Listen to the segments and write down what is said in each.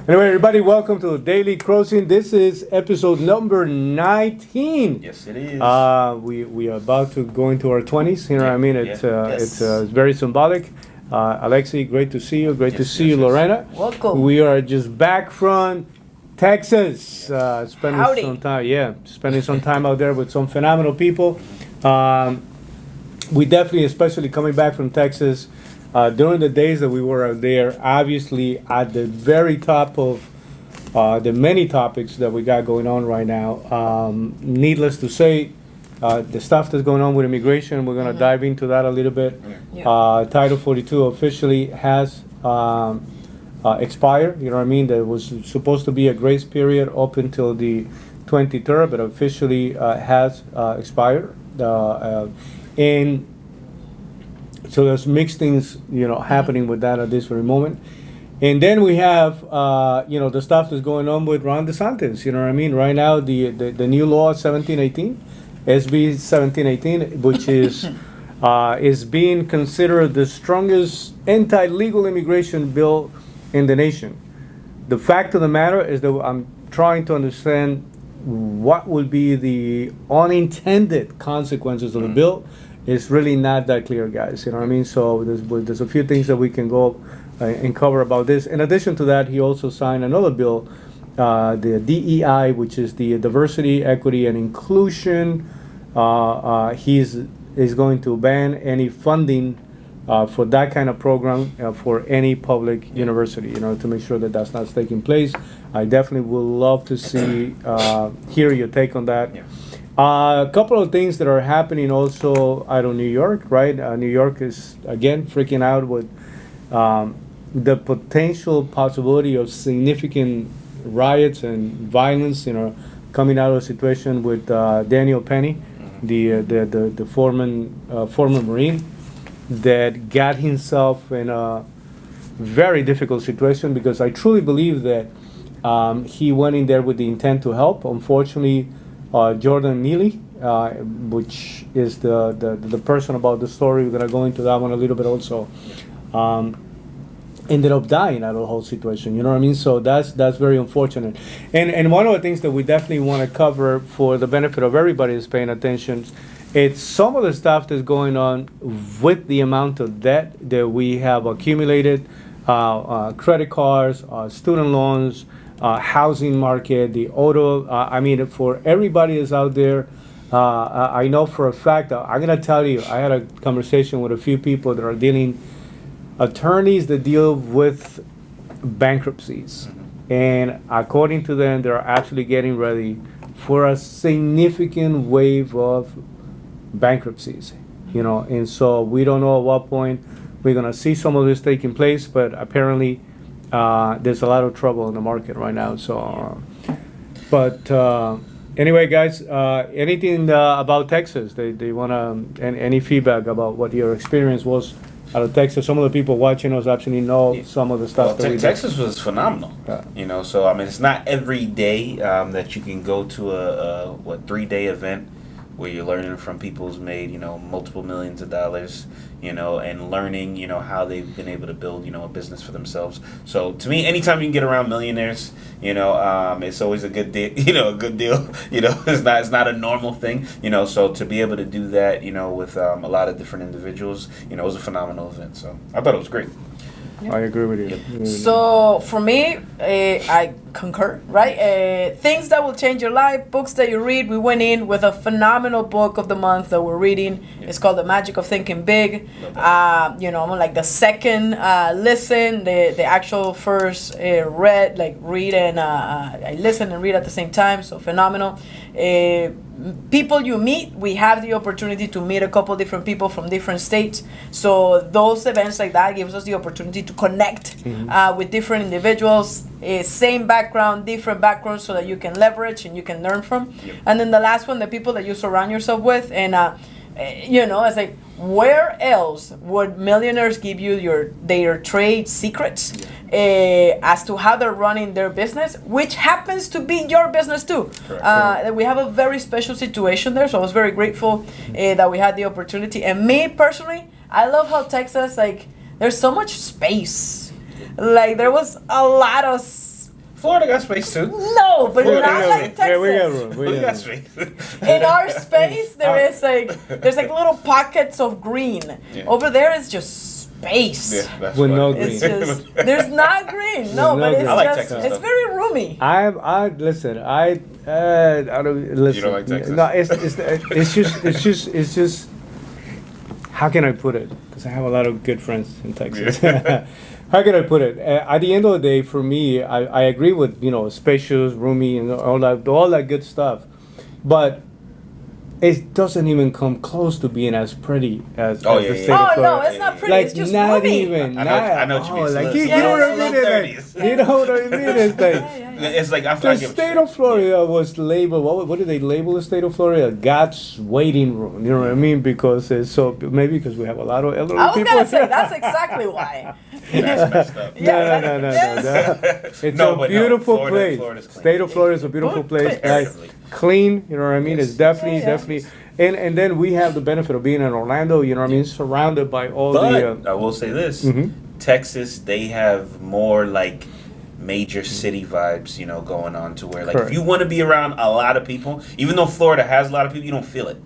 Anyway, everybody, welcome to the Daily Crossing. This is episode number 19. Yes, it is. We are about to go into our 20s. You know what I mean? It's very symbolic. Alexi, great to see you. Great to see you, Lorena. Welcome. We are just back from Texas. Spending Howdy. some time, spending some time out there with some phenomenal people. We definitely, especially coming back from Texas, during the days that we were out there, obviously at the very top of the many topics that we got going on right now. Needless to say, the stuff that's going on with immigration, we're going to dive into that a little bit. Yeah. Title 42 officially has expired. You know what I mean? There was supposed to be a grace period up until the 23rd, but officially has expired. And so there's mixed things, happening with that at this very moment. And then we have, the stuff that's going on with Ron DeSantis. You know what I mean? Right now, the new law 1718, SB 1718, which is being considered the strongest anti-legal immigration bill in the nation. The fact of the matter is that I'm trying to understand what will be the unintended consequences of the bill. It's really not that clear, guys. You know what I mean? So there's a few things that we can go and cover about this. In addition to that, he also signed another bill, the DEI, which is the Diversity, Equity, and Inclusion. He's going to ban any funding for that kind of program for any public university, to make sure that that's not taking place. I definitely would love to hear your take on that. Yeah. A couple of things that are happening also out of New York, right? New York is, again, freaking out with the potential possibility of significant riots and violence, coming out of a situation with Daniel Penny, the former Marine, that got himself in a very difficult situation, because I truly believe that he went in there with the intent to help. Unfortunately, Jordan Neely, which is the person about the story, we're going to go into that one a little bit also, ended up dying out of the whole situation. You know what I mean? So that's very unfortunate. And one of the things that we definitely want to cover for the benefit of everybody who's paying attention, it's some of the stuff that's going on with the amount of debt that we have accumulated, credit cards, student loans, housing market, the auto. For everybody that's out there, I know for a fact, I'm going to tell you, I had a conversation with a few people that are attorneys that deal with bankruptcies. And according to them, they're actually getting ready for a significant wave of bankruptcies, and so we don't know at what point we're going to see some of this taking place, but apparently there's a lot of trouble in the market right now. So, anyway, guys, anything about Texas? They want to, any feedback about what your experience was out of Texas? Some of the people watching us actually know some of the stuff that we did. Texas was phenomenal. So it's not every day that you can go to a 3-day event where you're learning from people who's made, multiple millions of dollars, and learning, how they've been able to build, a business for themselves. So to me, anytime you can get around millionaires, it's always a good deal, a good deal. It's not a normal thing, so to be able to do that, with a lot of different individuals, it was a phenomenal event. So I thought it was great. I agree with you. Yep. So for me, I concur, right? Things that will change your life, books that you read. We went in with a phenomenal book of the month that we're reading. Yeah. It's called The Magic of Thinking Big. I'm like the second listen, the actual first read and I listen and read at the same time. So phenomenal. People you meet, we have the opportunity to meet a couple different people from different states. So those events like that gives us the opportunity to connect with different individuals, same background, different backgrounds, so that you can leverage and you can learn from. Yep. And then the last one, the people that you surround yourself with. And it's like, where else would millionaires give you their trade secrets as to how they're running their business, which happens to be your business too. We have a very special situation there, so I was very grateful that we had the opportunity. And me personally, I love how Texas, there's so much space. There was a lot of Florida got space too. No, but Florida not got like room. Texas. Yeah, we got room. We got space. In our space, there's like little pockets of green. Yeah. Over there, it's just space. Yeah, that's With right. no It's green. just there's not green. No, no but it's green. I like just Texas, it's though. very roomy. I listen. I don't listen. You don't like Texas? No, it's just. How can I put it? Because I have a lot of good friends in Texas. How can I put it? At the end of the day, for me, I agree with spacious, roomy, and all that good stuff, but it doesn't even come close to being as pretty as Oh, as yeah, the yeah, state yeah. of Oh Florida. no, it's not pretty. Like It's just not roomy. even. I know what you mean. Like Slow- you know what I slow mean? It's 30s. like, you know what I mean? It's like. Yeah. It's like I The get what you're state saying. of Florida was labeled. What did they label the state of Florida? God's waiting room. You know what I mean? Because it's so maybe because we have a lot of elderly I was people. gonna say that's exactly why. That's messed up. Yeah, No. It's No, a but no, beautiful Florida's place. clean. State of Florida is a beautiful Good place. place. Nice, clean. You know what I mean? Yes. It's definitely, Yeah. definitely. And then we have the benefit of being in Orlando. You know what I mean? Surrounded by all But the. I will say this: Mhm. Texas, they have more like major city vibes, going on to where like Correct. if you want to be around a lot of people, even though Florida has a lot of people, you don't feel it.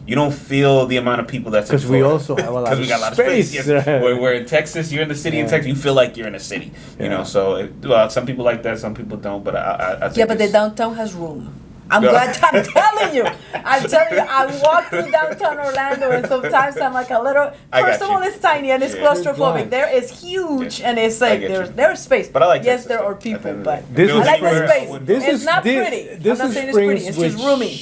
You don't feel the amount of people that's in Because we Florida. also have a lot Because of we got a lot of space. space. Yes. Where in Texas, you're in the city in Yeah. Texas, you feel like you're in a city. You Yeah. know, so some people like that, some people don't. But I think Yeah, but the it's- downtown has room. I'm No. glad. I'm telling you. I walk through downtown Orlando, and sometimes I'm like a little. I got First of you. all, it's tiny and it's Yeah. claustrophobic. There is huge, and it's I like get you. there's space. But I like yes, Texas, there though, are at the people, end of the but day. This If is- it I like was the anywhere, I space. wouldn't This go. It's is not this, pretty. This I'm not is saying it's pretty. Springs, It's just roomy.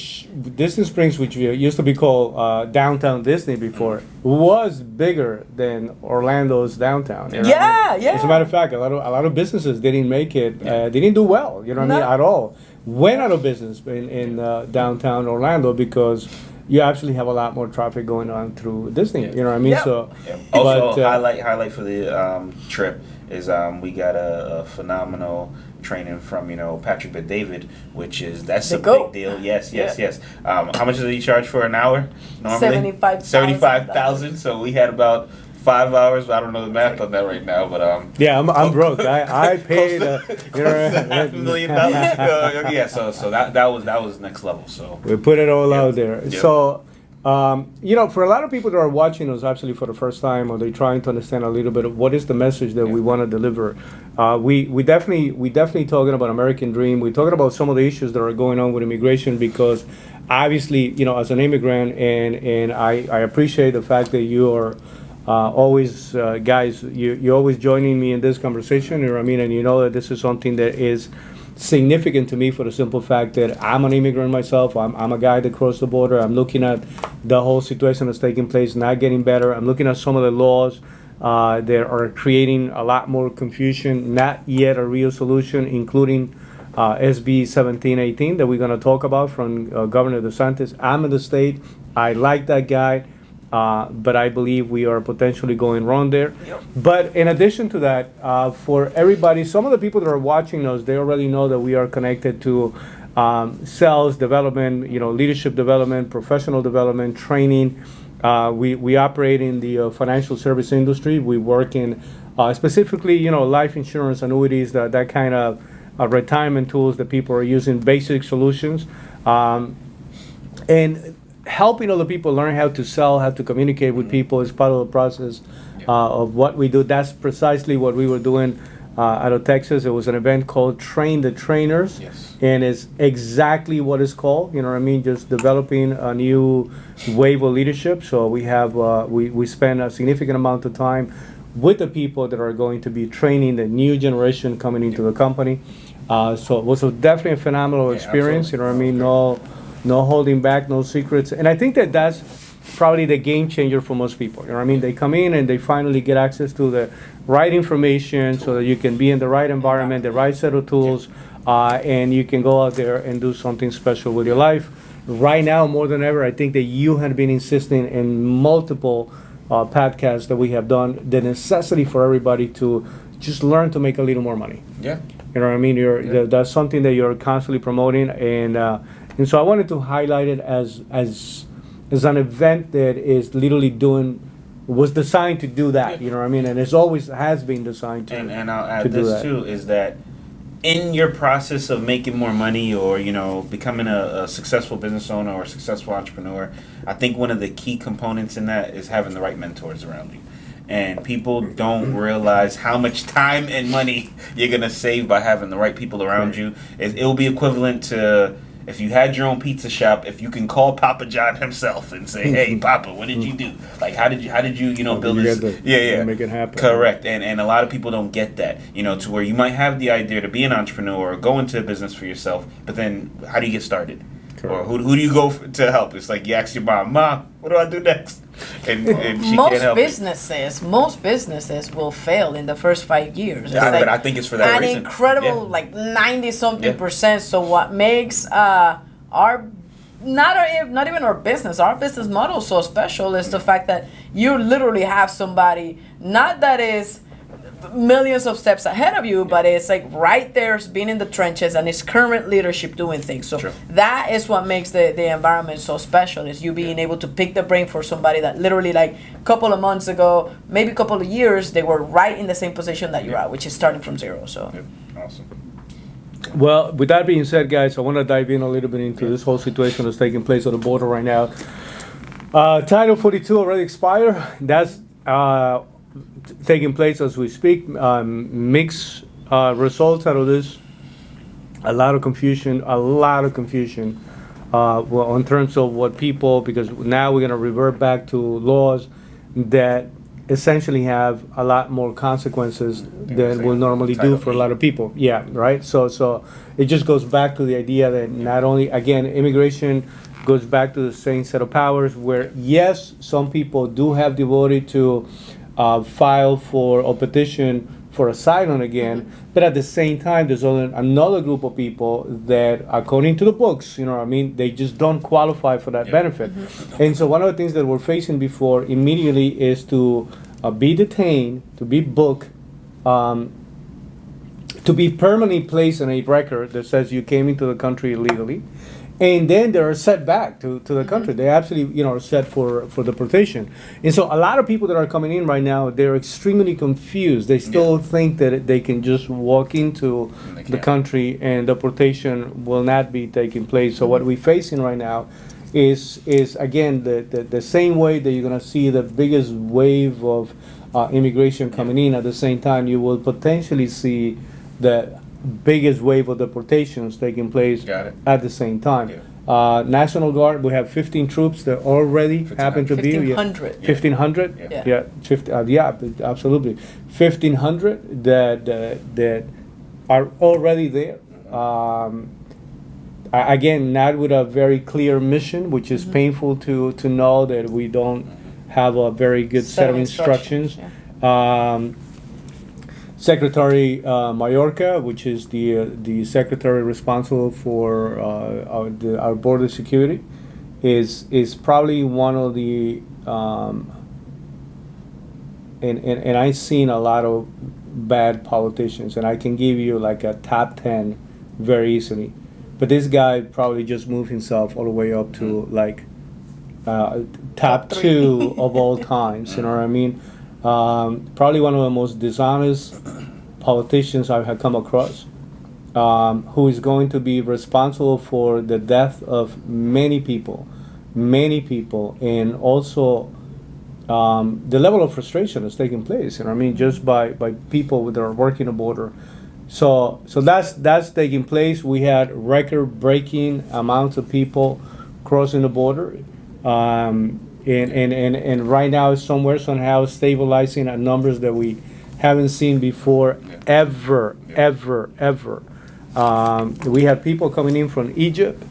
Disney Springs, which used to be called downtown Disney before, was bigger than Orlando's downtown. You know what I mean? Yeah, yeah. As a matter of fact, a lot of businesses didn't make it. They didn't do well. You know what I mean? No. At all. Went out of business in downtown Orlando because you actually have a lot more traffic going on through Disney. Yeah. You know what I mean? Yep. So. Yeah. Also, But, highlight for the trip is we got a phenomenal training from Patrick Bet-David, which is that's The a GOAT. big deal. Yes. Yeah. How much does he charge for an hour normally? $75,000. 75,000. So we had about 5 hours. I don't know the math on that right now, but Yeah, I'm broke. I paid. $500,000. Yeah, so that was next level. So We put it all Yeah. out there. Yeah. So, for a lot of people that are watching us actually for the first time, or they're trying to understand a little bit of what is the message that we want to deliver, we definitely talking about American Dream. We're talking about some of the issues that are going on with immigration because, obviously, as an immigrant, and I appreciate the fact that you are. Always, guys, you're always joining me in this conversation. You know what I mean? And you know that this is something that is significant to me for the simple fact that I'm an immigrant myself. I'm a guy that crossed the border. I'm looking at the whole situation that's taking place, not getting better. I'm looking at some of the laws that are creating a lot more confusion, not yet a real solution, including SB 1718 that we're going to talk about from Governor DeSantis. I'm in the state. I like that guy. But I believe we are potentially going wrong there. Yep. But in addition to that, for everybody, some of the people that are watching us, they already know that we are connected to sales development, leadership development, professional development, training. We operate in the financial service industry. We work in specifically, life insurance, annuities, that kind of retirement tools that people are using, basic solutions. And helping other people learn how to sell, how to communicate with people is part of the process of what we do. That's precisely what we were doing out of Texas. It was an event called Train the Trainers. Yes. And it's exactly what it's called. You know what I mean? Just developing a new wave of leadership. So we have we spend a significant amount of time with the people that are going to be training the new generation coming into the company. So it was definitely a phenomenal Yeah, experience. You know what I mean? absolutely. No holding back, no secrets. And I think that that's probably the game changer for most people. You know what I mean? They come in and they finally get access to the right information so that you can be in the right environment, the right set of tools, and you can go out there and do something special with your life. Right now, more than ever, I think that you have been insisting in multiple podcasts that we have done, the necessity for everybody to just learn to make a little more money. Yeah. You know what I mean? That's something that you're constantly promoting, and so I wanted to highlight it as an event that is literally was designed to do that. You know what I mean? And it's always has been designed to. And I'll to add do this that. too is that in your process of making more money, or becoming a successful business owner or a successful entrepreneur, I think one of the key components in that is having the right mentors around you. And people don't realize how much time and money you're gonna save by having the right people around you. It'll be equivalent to if you had your own pizza shop. If you can call Papa John himself and say, "Hey, Papa, what did you do? Like, how did you build this? Make it happen." Correct. And a lot of people don't get that. To where you might have the idea to be an entrepreneur or go into a business for yourself, but then how do you get started? Or who do you go to help? It's like you ask your mom, what do I do next? And she can't help most businesses will fail in the first 5 years. Yeah, but I think it's for that reason. An incredible, 90-something%. So what makes our not even our business model so special is the fact that you literally have somebody not that is millions of steps ahead of you, but it's like right there, it's been in the trenches, and it's current leadership doing things. So that is what makes the environment so special, is you being able to pick the brain for somebody that literally a couple of months ago, maybe a couple of years, they were right in the same position that you're at, which is starting from zero. So awesome. Well, with that being said, guys, I want to dive in a little bit into this whole situation that's taking place on the border right now. Title 42 already expired. That's taking place as we speak. Mixed results out of this. A lot of confusion. Well, in terms of what people, because now we're going to revert back to laws that essentially have a lot more consequences than we'll normally do for a lot of people. Yeah, right? So it just goes back to the idea that not only, again, immigration goes back to the same set of powers where, yes, some people do have the ability to file for a petition for asylum again, but at the same time, there's another group of people that, according to the books, they just don't qualify for that benefit. And so one of the things that we're facing before immediately is to be detained, to be booked, to be permanently placed in a record that says you came into the country illegally. And then they're set back to the country. They actually, are set for deportation. And so a lot of people that are coming in right now, they're extremely confused. They still think that they can just walk into the country and deportation will not be taking place. So what we're facing right now is again, the same way that you're going to see the biggest wave of immigration coming in. At the same time, you will potentially see the biggest wave of deportations taking place at the same time. National Guard, we have 15 troops that already happen to be 1,500. 1,500. Absolutely. 1,500 that are already there. Again, not with a very clear mission, which is painful to know that we don't have a very good set of instructions. Secretary Mayorkas, which is the secretary responsible for our border security, is probably one of the and I've seen a lot of bad politicians, and I can give you like a top 10 very easily. But this guy probably just moved himself all the way up to top 2 of all times. You know what I mean? Probably one of the most dishonest politicians I have come across, who is going to be responsible for the death of many people, and also the level of frustration that's taking place. You know what I mean? Just by people that are working the border. So that's taking place. We had record-breaking amounts of people crossing the border. And right now it's somehow stabilizing at numbers that we haven't seen before ever. We have people coming in from Egypt,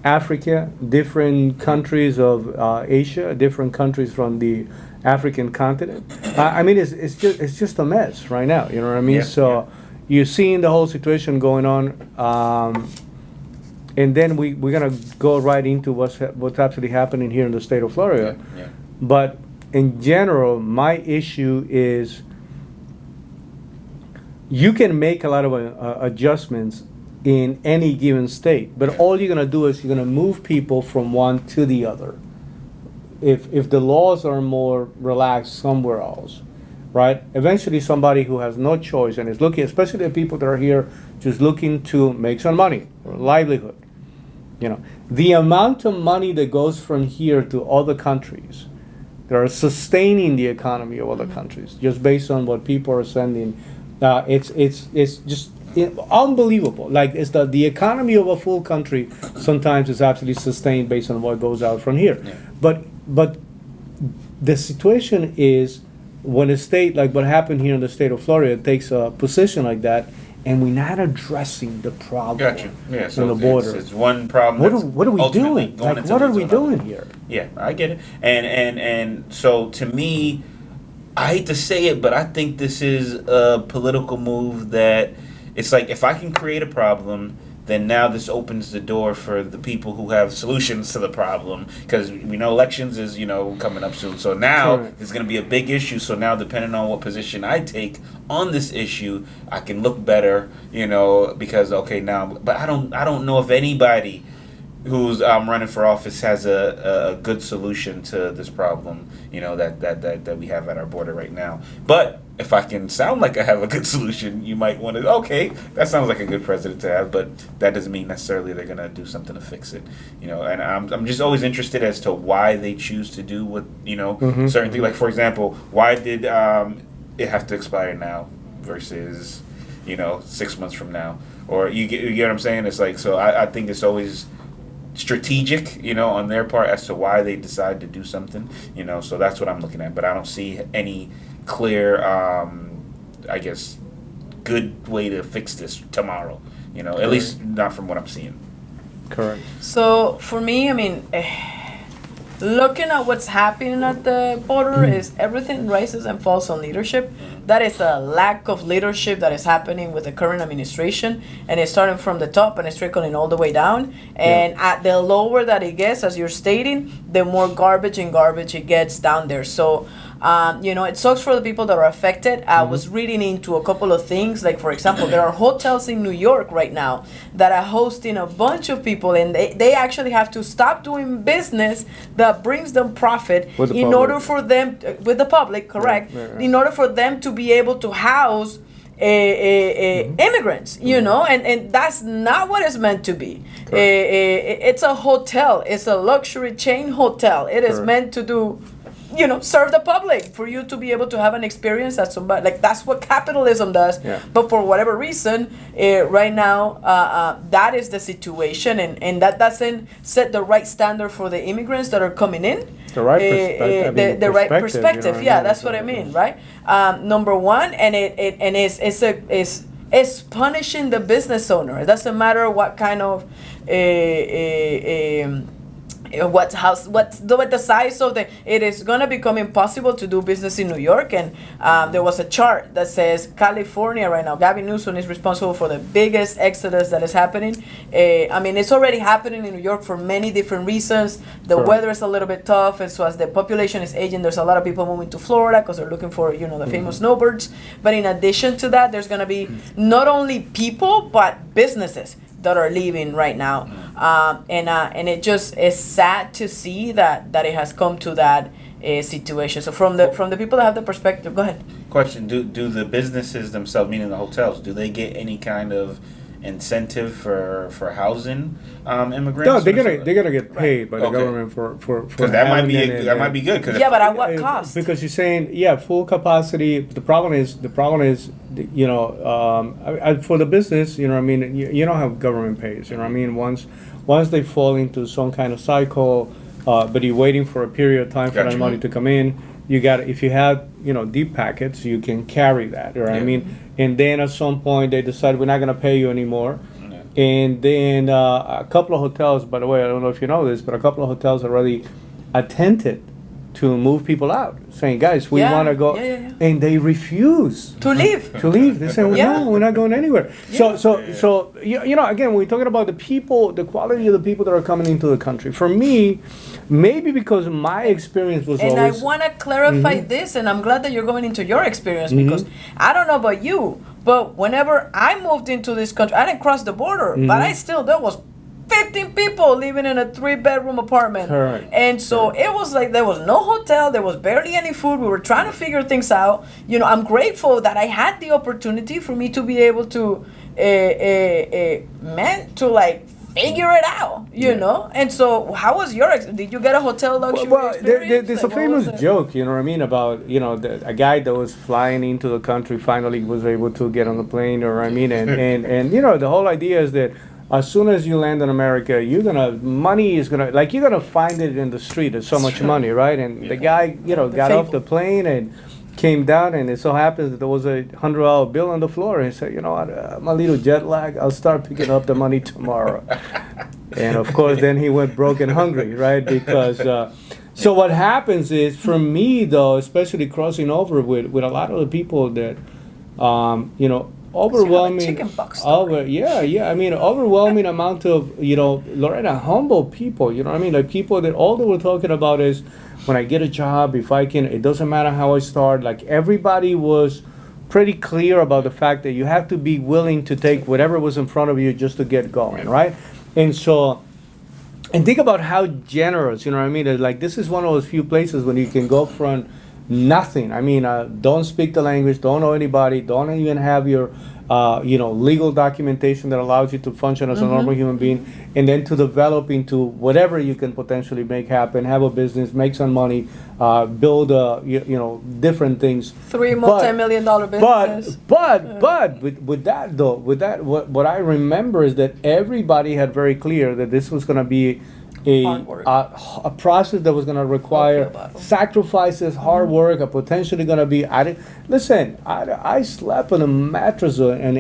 Africa, different countries of Asia, different countries from the African continent. I mean, it's just a mess right now. You know what I mean? You're seeing the whole situation going on. And then we're going to go right into what's actually happening here in the state of Florida. But in general, my issue is you can make a lot of adjustments in any given state, but all you're going to do is you're going to move people from one to the other. If the laws are more relaxed somewhere else, right? Eventually, somebody who has no choice and is looking, especially the people that are here, just looking to make some money or livelihood. The amount of money that goes from here to other countries that are sustaining the economy of other countries, just based on what people are sending, it's just unbelievable. Like it's the economy of a full country sometimes is absolutely sustained based on what goes out from here. Yeah. But the situation is when a state like what happened here in the state of Florida takes a position like that, and we're not addressing the problem Gotcha. Yeah. So on the border. it's one problem. What are we ultimately doing? going Like, into what are leads we to another. doing here? Yeah, I get it. And so to me, I hate to say it, but I think this is a political move that it's like if I can create a problem, then now this opens the door for the people who have solutions to the problem, because we know elections is coming up soon. So now Correct. there's going to be a big issue. So now depending on what position I take on this issue, I can look better, because okay now. But I don't know if anybody who's running for office has a good solution to this problem, that we have at our border right now. But if I can sound like I have a good solution, you might want to, okay, that sounds like a good president to have, but that doesn't mean necessarily they're going to do something to fix it, and I'm just always interested as to why they choose to do what, certain things. Like, for example, why did it have to expire now versus, 6 months from now? Or you get what I'm saying? It's like, so I think it's always strategic, on their part as to why they decide to do something, so that's what I'm looking at. But I don't see any clear, I guess, good way to fix this tomorrow, at least not from what I'm seeing. Correct. So for me, I mean, looking at what's happening at the border is everything rises and falls on leadership. That is a lack of leadership that is happening with the current administration, and it's starting from the top and it's trickling all the way down. And at the lower that it gets, as you're stating, the more garbage it gets down there. So it sucks for the people that are affected. I was reading into a couple of things, like, for example, there are hotels in New York right now that are hosting a bunch of people, and they actually have to stop doing business that brings them profit With the in public. order for them, with the public, correct, in order for them to be able to house immigrants, and that's not what it's meant to be. It's a hotel. It's a luxury chain hotel. It is meant to do, serve the public, for you to be able to have an experience that somebody, like, that's what capitalism does. Yeah. But for whatever reason, right now, that is the situation, and that doesn't set the right standard for the immigrants that are coming in. The right perspective. The right perspective. Yeah, that's what I mean, right? Number one, and it's punishing the business owner. It doesn't matter what kind of what the size of it is going to become impossible to do business in New York. And there was a chart that says California right now, Gavin Newsom is responsible for the biggest exodus that is happening. It's already happening in New York for many different reasons. The weather is a little bit tough, and so as the population is aging, there's a lot of people moving to Florida because they're looking for the famous snowbirds. But in addition to that, there's going to be not only people but businesses that are leaving right now, and it just is sad to see that it has come to that situation. So from the people that have the perspective, go ahead. Question: Do the businesses themselves, meaning the hotels, do they get any kind of incentive for housing immigrants? No, they're gonna get paid by the Okay. government for Because that might be good. Cause Yeah, but at what cost? Because you're saying full capacity. The problem is for the business, you don't have government pays. Once they fall into some kind of cycle, but you're waiting for a period of time for that Gotcha. money to come in. You got, if you have deep packets, you can carry that. Yeah. And then at some point they decide we're not going to pay you anymore. Yeah. And then a couple of hotels, by the way, I don't know if you know this, but a couple of hotels already attempted to move people out, saying, guys, we want to go. Yeah. And they refuse To leave. to leave. They say, well, Yeah. no, we're not going anywhere. So again, we're talking about the people, the quality of the people that are coming into the country. For me, maybe because my experience was And always... I want to clarify this, and I'm glad that you're going into your experience, because I don't know about you, but whenever I moved into this country, I didn't cross the border, but there was 15 people living in a 3-bedroom apartment. Correct. And so it was like there was no hotel, there was barely any food. We were trying to figure things out. You know, I'm grateful that I had the opportunity for me to be able to, like figure it out, you know. And so, how was your? Did you get a hotel luxury experience? There's Like, a what famous was it? joke, you know what I mean, about a guy that was flying into the country finally was able to get on the plane, or I mean, and the whole idea is that as soon as you land in America, money is gonna, like, you're gonna find it in the street. There's so much money, right? And the guy, got off the plane and came down, and it so happens that there was a $100 bill on the floor. And he said, what, I'm a little jet lag. I'll start picking up the money tomorrow. And of course, then he went broke and hungry, right? Because so what happens is, for me though, especially crossing over with a lot of the people that, overwhelming, chicken buck story. I mean, overwhelming amount of, Lorena, humble people, you know what I mean? Like, people that all they were talking about is, when I get a job, if I can, it doesn't matter how I start. Like, everybody was pretty clear about the fact that you have to be willing to take whatever was in front of you just to get going, right? And so, and think about how generous, you know what I mean? It's like, this is one of those few places when you can go from nothing. I mean, don't speak the language, don't know anybody, don't even have your, legal documentation that allows you to function as a normal human being, and then to develop into whatever you can potentially make happen, have a business, make some money, build, different things. 3 multi-million-dollar businesses. But with that though, what I remember is that everybody had very clear that this was going to be Hard work. a process that was going to require sacrifices, hard work, potentially going to be. I slept on a mattress and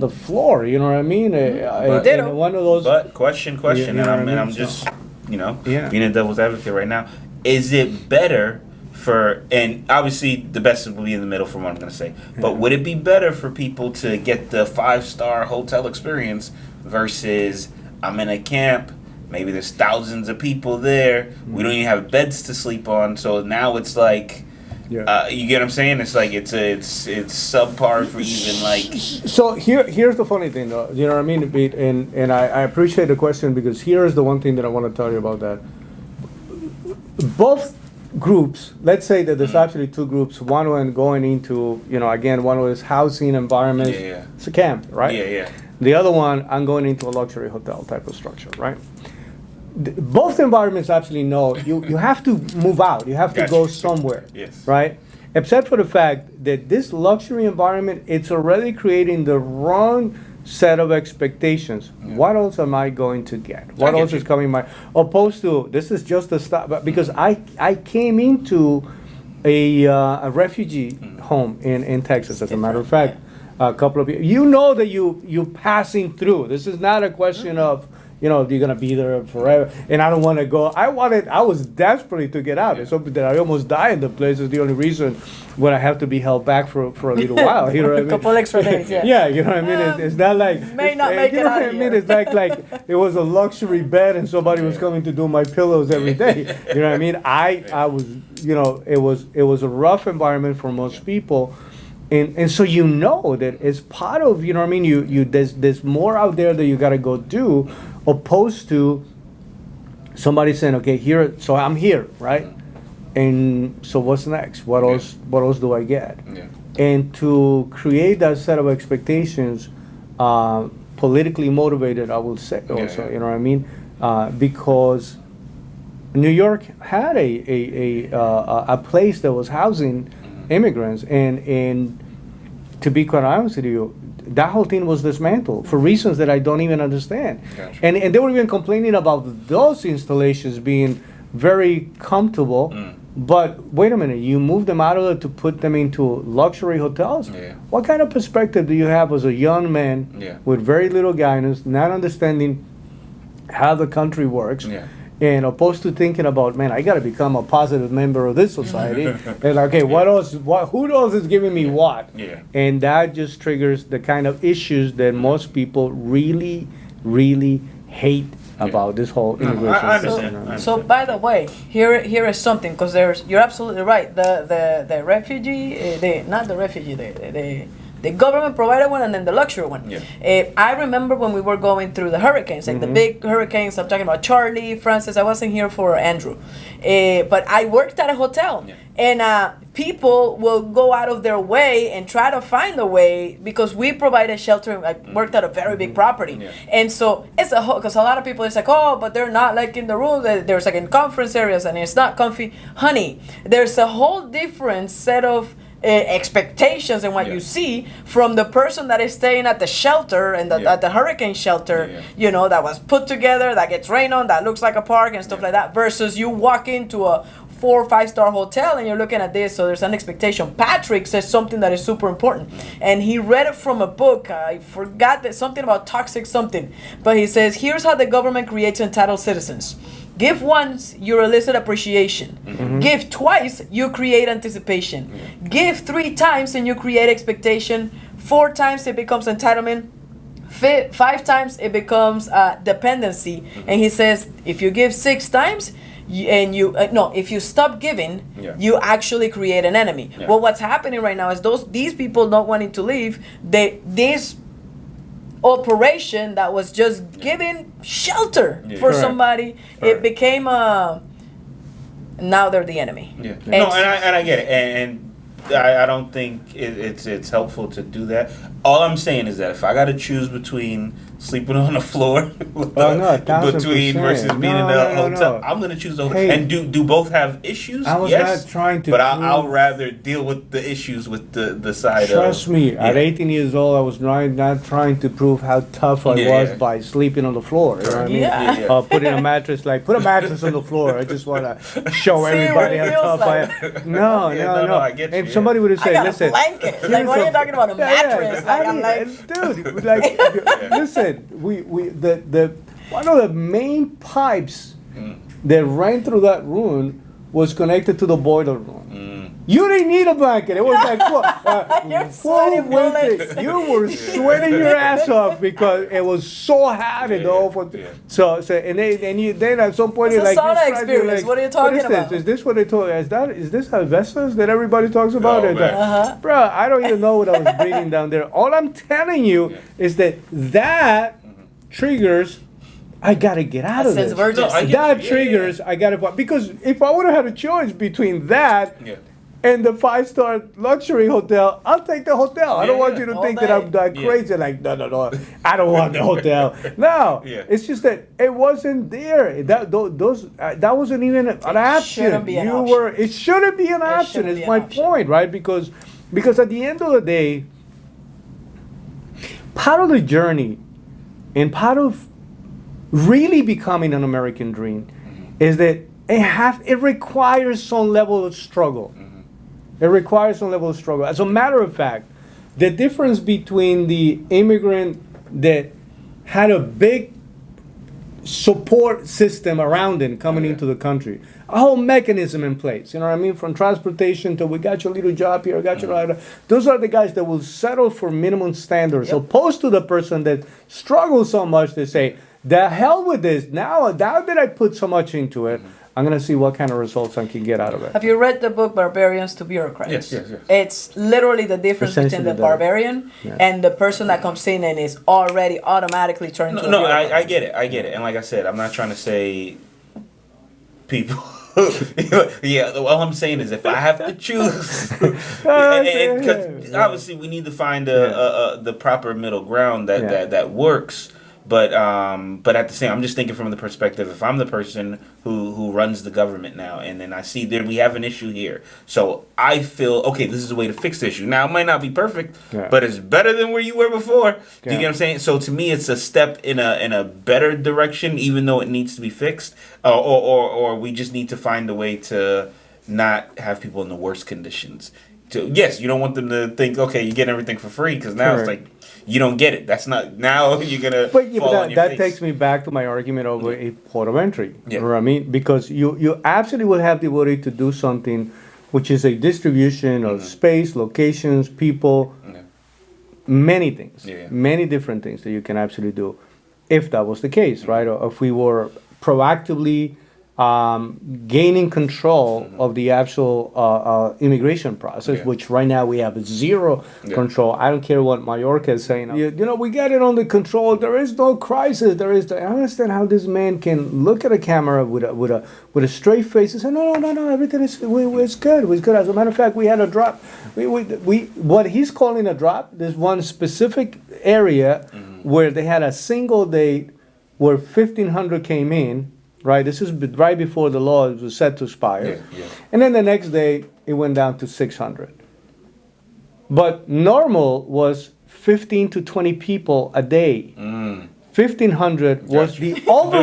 the floor. You know what I mean? In one of those. But question, I'm just being a devil's advocate right now. Is it better for, and obviously the best will be in the middle from what I'm going to say, but would it be better for people to get the 5-star hotel experience versus I'm in a camp? Maybe there's thousands of people there. We don't even have beds to sleep on. So now it's like, you get what I'm saying? It's like it's subpar for even like. So here's the funny thing, though. You know what I mean? And I appreciate the question, because here's the one thing that I want to tell you about that. Both groups, let's say that there's actually two groups. One was going into, again, one was housing environments. Yeah. It's a camp, right? Yeah. The other one, I'm going into a luxury hotel type of structure, right? Both environments actually know you have to move out. You have to go somewhere, Yes. right? Except for the fact that this luxury environment, it's already creating the wrong set of expectations. Yeah. What else am I going to get? What else is coming my, opposed to, this is just a stop, because I came into a refugee home in Texas, as a matter of fact. A couple of you that you passing through. This is not a question of you're gonna be there forever. And I don't want to go. I was desperate to get out. It's something that I almost died in the place. Is the only reason when I have to be held back for a little while. You know what I mean? A couple extra days. Yeah. Yeah, you know what I mean. It's not like May not make it out of here. It's like it was a luxury bed and somebody was coming to do my pillows every day. You know what I mean? I was it was a rough environment for most people. And so that it's part of, you know what I mean, there's more out there that you gotta go do, opposed to somebody saying, okay, so I'm here, right? And so what's next? What else do I get? Yeah. And to create that set of expectations, politically motivated, I will say also, you know what I mean? Because New York had a place that was housing immigrants, and to be quite honest with you, that whole thing was dismantled for reasons that I don't even understand. Gotcha. And they were even complaining about those installations being very comfortable. But wait a minute, you moved them out of there to put them into luxury hotels? Yeah. What kind of perspective do you have as a young man with very little guidance, not understanding how the country works? Yeah. And opposed to thinking about, man, I got to become a positive member of this society. And okay, what else? Who else is giving me what? Yeah. And that just triggers the kind of issues that most people really, really hate about this whole immigration. I understand. thing. So by the way, here is something, because you're absolutely right. The refugee, not the refugee, the the government provided one and then the luxury one. Yeah. I remember when we were going through the hurricanes, like the big hurricanes. I'm talking about Charlie, Francis. I wasn't here for Andrew, but I worked at a hotel, and people will go out of their way and try to find a way because we provided shelter. I worked at a very big property, and so it's a whole. Because a lot of people, it's like, oh, but they're not like in the room. There's like in conference areas, and it's not comfy. Honey, there's a whole different set of expectations and what you see from the person that is staying at the shelter and at the hurricane shelter, you know, that was put together, that gets rained on, that looks like a park and stuff like that, versus you walk into a 4 or 5 star hotel and you're looking at this. So there's an expectation. Patrick says something that is super important, and he read it from a book. I forgot that something about toxic something, but he says, here's how the government creates entitled citizens. Give once, you elicit appreciation. Give twice, you create anticipation. Give 3 times and you create expectation. 4 times it becomes entitlement. 5 times it becomes dependency. And he says, if you give 6 times, if you stop giving, you actually create an enemy. Well, what's happening right now is these people not wanting to leave, this operation that was just giving shelter for somebody, it became now they're the enemy. And I get it, and I don't think it's helpful to do that. All I'm saying is that if I got to choose between sleeping on the floor between versus being in a hotel, I'm going to choose the hotel. Hey, and do both have issues? I was yes, not trying to, but I'll rather deal with the issues with the side. Trust me, at 18 years old, I was not trying to prove how tough I was by sleeping on the floor. You know what I mean? Putting a mattress on the floor. I just want to show everybody how tough I am. No. I get you. And somebody would have said, "Listen, a blanket. Like, what are you talking about? A mattress?" Dude, listen, we the one of the main pipes that ran through that room was connected to the boiler room. You didn't need a blanket. It was like full winter. You were sweating your ass off because it was so hot and all. So then at some point it's you're like, sauna experience. What are you talking about? Is this what they told? Is this asbestos that everybody talks about? Oh, Bro, I don't even know what I was breathing down there. All I'm telling you is that triggers. I gotta get out of this. That triggers. I gotta, because if I would have had a choice between that and the 5-star luxury hotel, I'll take the hotel. I don't want you to think that I'm that crazy. Like no, I don't want the hotel. No, it's just that it wasn't there. That wasn't even an option. It shouldn't be an option. Is my point, right? Because at the end of the day, part of the journey and part of really becoming an American dream is that it requires some level of struggle. It requires some level of struggle. As a matter of fact, the difference between the immigrant that had a big support system around him coming into the country, a whole mechanism in place, you know what I mean? From transportation to we got your little job here, got your those are the guys that will settle for minimum standards, opposed to the person that struggles so much to say, the hell with this. Now that I put so much into it, I'm going to see what kind of results I can get out of it. Have you read the book Barbarians to Bureaucrats? Yes. It's literally the difference between the barbarian and the person that comes in and is already automatically turned into a bureaucrat. I get it. And like I said, I'm not trying to say people... all I'm saying is if I have to choose, because obviously we need to find the proper middle ground that works. But at the same, I'm just thinking from the perspective, if I'm the person who runs the government now, and then I see that we have an issue here, so I feel, okay, this is a way to fix the issue. Now, it might not be perfect, but it's better than where you were before. Do you get what I'm saying? So to me, it's a step in a better direction, even though it needs to be fixed, or we just need to find a way to not have people in the worst conditions. Yes, you don't want them to think, okay, you get everything for free, because now it's like, you don't get it. That's not, now you're going to fall on your that face. takes me back to my argument over a port of entry. You know what I mean? Because you absolutely will have the ability to do something which is a distribution of space, locations, people, many things, many different things that you can absolutely do if that was the case, right? Or if we were proactively gaining control of the actual immigration process, which right now we have zero control. I don't care what Mallorca is saying. You know, we got it under control. There is no crisis. I understand how this man can look at a camera with a straight face and say, no, everything is it's good. It's good. As a matter of fact, we had a drop. We what he's calling a drop. There's one specific area where they had a single day where 1,500 came in. Right, this is right before the law was set to expire, and then the next day it went down to 600. But normal was 15 to 20 people a day. 1,500 was the It's not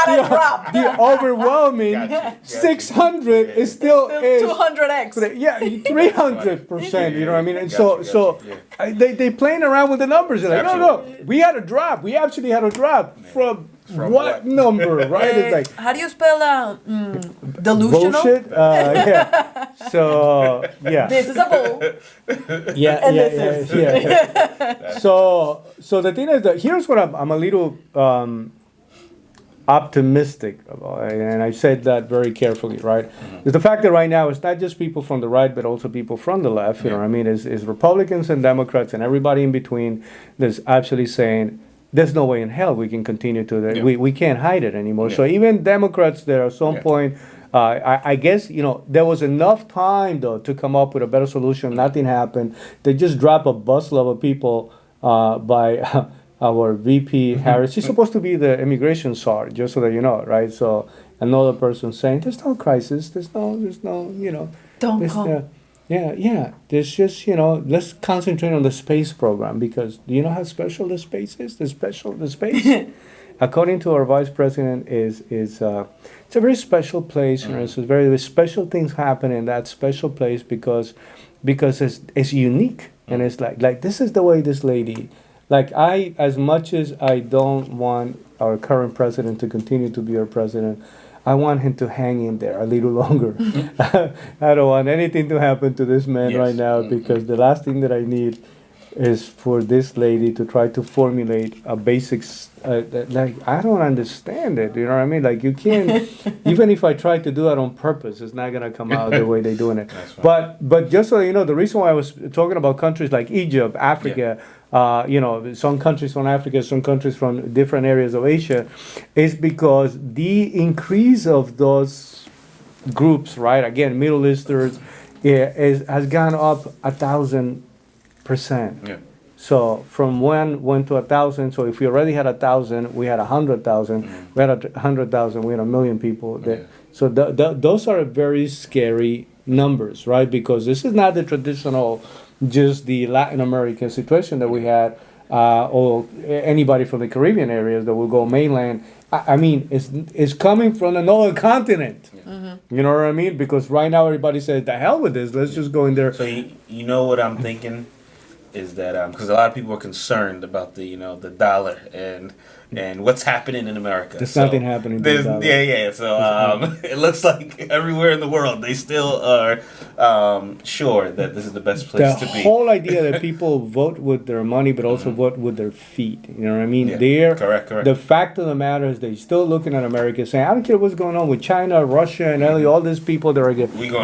a drop. the overwhelming. 600 is still 200x. yeah, 300%. You know what I mean? And they playing around with the numbers. They're like, no, we had a drop. We actually had a drop from what number, right? It's like, how do you spell delusional? bullshit. Yeah. So yeah. This is a bull. Yeah. And this is. So the thing is that here's what I'm a little optimistic about, and I said that very carefully, right? Is the fact that right now it's not just people from the right, but also people from the left. You know what I mean? Is Republicans and Democrats and everybody in between that's actually saying, there's no way in hell we can continue to we can't hide it anymore. So even Democrats there at some point, I guess, you know, there was enough time though to come up with a better solution. Nothing happened. They just drop a busload of people by our VP Harris. She's supposed to be the immigration czar, just so that you know, right? So another person saying there's no crisis, there's no, you know, Don't come. Yeah. There's just, you know, let's concentrate on the space program, because do you know how special the space is? The space, according to our vice president, is it's a very special place. You know, it's very special things happen in that special place because it's unique, and it's like this is the way this lady. Like as much as I don't want our current president to continue to be our president, I want him to hang in there a little longer. I don't want anything to happen to this man right now, because the last thing that I need is for this lady to try to formulate a basics. Like, I don't understand it. You know what I mean? Like, you can't, even if I try to do it on purpose, it's not going to come out the way they're doing it. But just so you know, the reason why I was talking about countries like Egypt, Africa, you know, some countries from Africa, some countries from different areas of Asia, is because the increase of those groups, right? Again, Middle Easterners, has gone up 1,000%. So from 1 to 1,000. So if we already had 1,000, we had 100,000. We had 100,000. We had 1 million people. So those are very scary numbers, right? Because this is not the traditional, just the Latin American situation that we had, or anybody from the Caribbean areas that will go mainland. I mean, it's coming from another continent. You know what I mean? Because right now everybody says, "The hell with this. Let's just go in there." So you know what I'm thinking is that because a lot of people are concerned about the dollar and what's happening in America. There's nothing happening to the dollar. Yeah. So it looks like everywhere in the world they still are sure that this is the best place to be. The whole idea that people vote with their money, but also vote with their feet. You know what I mean? Yeah. Correct. The fact of the matter is they're still looking at America saying, I don't care what's going on with China, Russia, and all these people that are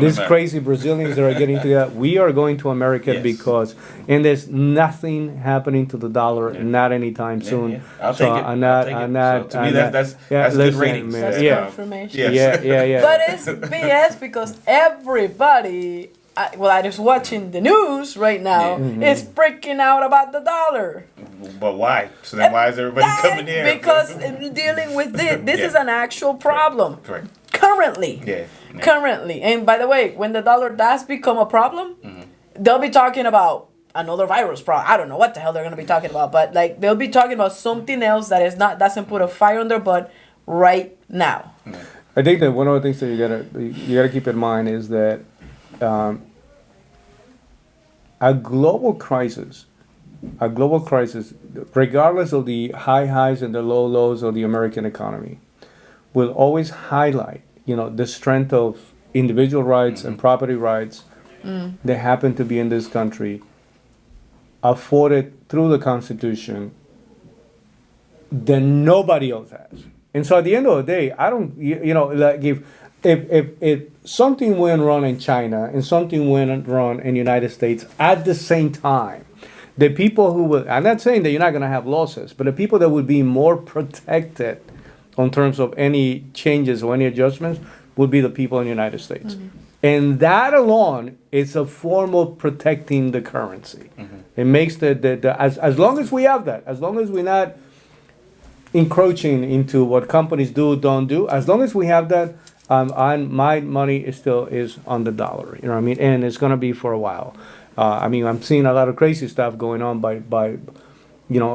these crazy Brazilians that are getting together. We are going to America because, and there's nothing happening to the dollar, not anytime soon. Yeah. I'll take it. To me, that's good ratings. That's confirmation. Yeah. But it's BS because everybody, I was watching the news right now, is freaking out about the dollar. But why? So then why is everybody coming here? Because dealing with this is an actual problem. Correct. Currently. Currently. And by the way, when the dollar does become a problem, they'll be talking about another virus problem. I don't know what the hell they're gonna be talking about, but like they'll be talking about something else that doesn't put a fire on their butt right now. I think that one of the things that you gotta keep in mind is that a global crisis, regardless of the high highs and the low lows of the American economy, will always highlight, the strength of individual rights and property rights that happen to be in this country, afforded through the Constitution, that nobody else has. And so at the end of the day, I don't, like if something went wrong in China and something went wrong in the United States at the same time, the people who will, I'm not saying that you're not going to have losses, but the people that would be more protected in terms of any changes or any adjustments would be the people in the United States. And that alone is a form of protecting the currency. It makes as long as we have that, as long as we're not encroaching into what companies don't do, as long as we have that, my money is on the dollar. You know what I mean? And it's going to be for a while. I'm seeing a lot of crazy stuff going on by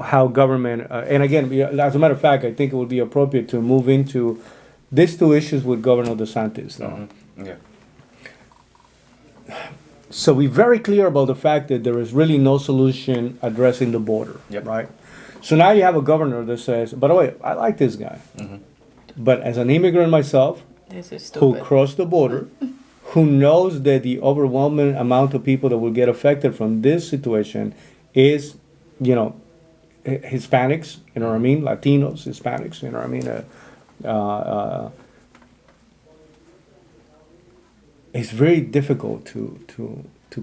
how government, and again, as a matter of fact, I think it would be appropriate to move into these two issues with Governor DeSantis, though. Yeah. So we're very clear about the fact that there is really no solution addressing the border, right? So now you have a governor that says, by the way, I like this guy, but as an immigrant myself, This is who stupid. crossed the border, who knows that the overwhelming amount of people that will get affected from this situation is, Hispanics, you know what I mean? Latinos, Hispanics, you know what I mean? It's very difficult to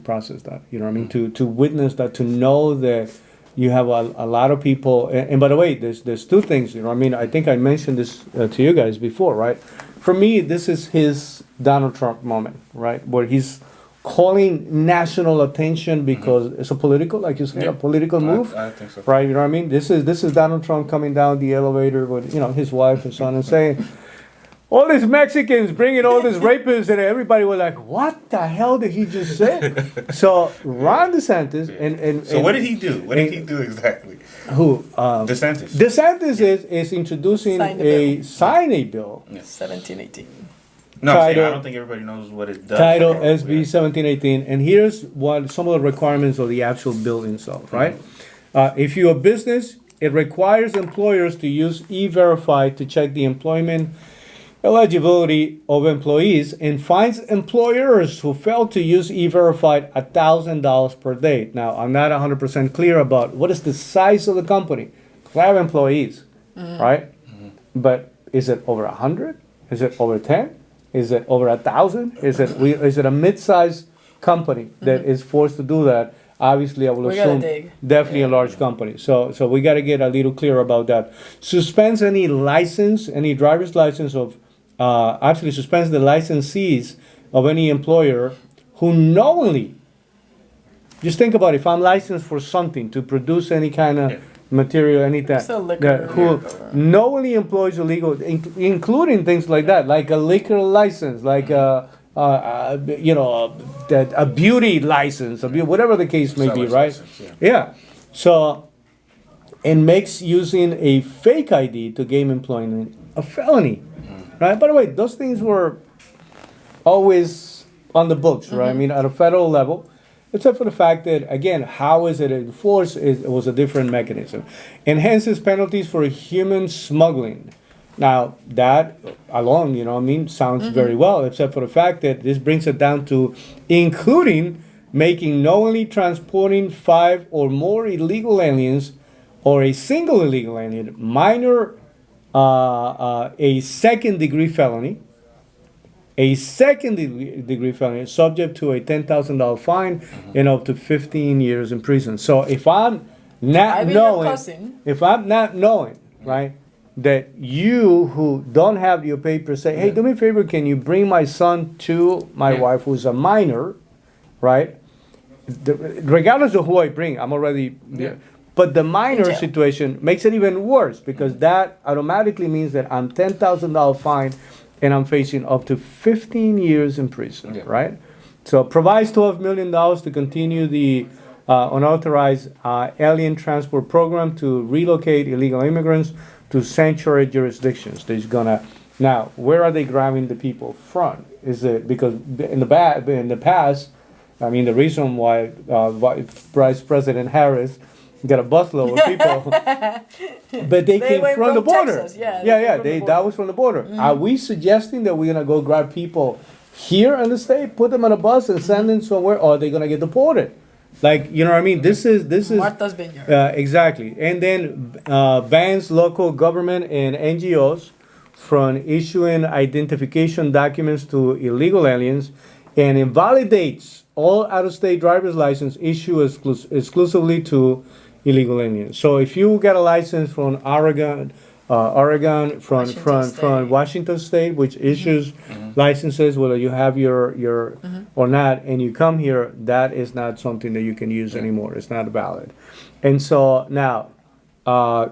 process that, you know what I mean? To witness that, to know that you have a lot of people, and by the way, there's two things, you know what I mean? I think I mentioned this to you guys before, right? For me, this is his Donald Trump moment, right? Where he's calling national attention because it's a political, like you said, a political move, I think so. right? You know what I mean? This is Donald Trump coming down the elevator with his wife and son and saying, all these Mexicans bringing all these rapists, and everybody was like, "What the hell did he just say?" So Ron DeSantis and So what did he do? What did he do exactly? who DeSantis. DeSantis is introducing Sign the bill. bill 1718. No, I'm saying, Title- I don't think everybody knows what it does. title Yeah. SB 1718, and here's what some of the requirements of the actual bill itself, right? If you're a business, it requires employers to use E-Verify to check the employment eligibility of employees and fines employers who fail to use E-Verify $1,000 per day. Now, I'm not 100% clear about what is the size of the company. I have employees, right? But is it over 100? Is it over 10? Is it over 1,000? Is it a mid-sized company that is forced to do that? Obviously, I will We gotta assume dig. definitely a large company. So we got to get a little clear about that. Suspends any license, any driver's license of, actually suspends the licensees of any employer who knowingly, just think about it, if I'm licensed for something to produce any kind of material, anything, It's a liquor- who knowingly employs illegal, including things like that, like a liquor license, like a beauty license, whatever the case may be, Seller's right? license, Yeah. So, and makes using a fake ID to gain employment a felony, right? By the way, those things were always on the books, right? I mean, at a federal level, except for the fact that, again, how is it enforced? It was a different mechanism. Enhances penalties for human smuggling. Now, that alone, sounds very well, except for the fact that this brings it down to including making knowingly transporting 5 or more illegal aliens or a single illegal alien minor a second-degree felony. A second-degree felony is subject to a $10,000 fine and up to 15 years in prison. So if I'm not knowing, right, that you who don't have your papers say, hey, do me a favor, can you bring my son to my wife who's a minor, right? Regardless of who I bring, I'm already... But the minor jail. situation makes it even worse because that automatically means that I'm $10,000 fine and I'm facing up to 15 years in prison, right? So provides $12 million to continue the unauthorized alien transport program to relocate illegal immigrants to sanctuary jurisdictions. Now, where are they grabbing the people from? Is it because in the past, the reason why Vice President Harris got a busload of people, but they came went from the border. Texas, yeah, That was from the border. Are we suggesting that we're gonna go grab people here in the state, put them on a bus, and send them somewhere, or are they gonna get deported? Like, you know what I mean? This is Martha's Vineyard. exactly. And then bans local government and NGOs from issuing identification documents to illegal aliens, and invalidates all out-of-state driver's license issued exclusively to illegal aliens. So if you get a license from Oregon, from State. Washington State, which issues licenses, whether you have your or not, and you come here, that is not something that you can use anymore. It's not valid. And so now,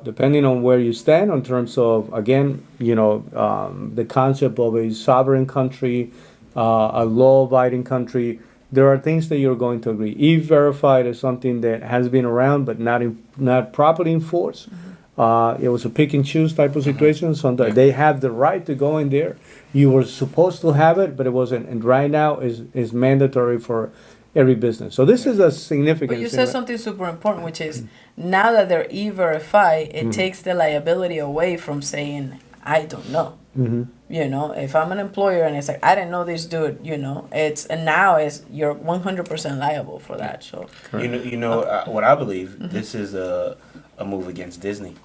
depending on where you stand in terms of, again, the concept of a sovereign country, a law-abiding country, there are things that you're going to agree. E-Verified is something that has been around but not properly enforced. It was a pick and choose type of situation. So they have the right to go in there. You were supposed to have it, but it wasn't. And right now is mandatory for every business. So this is a significant. But you said something super important, which is now that they're e-verified, it takes the liability away from saying, I don't know. If I'm an employer and it's like, I didn't know this dude, you're 100% liable for that. So what I believe, this is a move against Disney.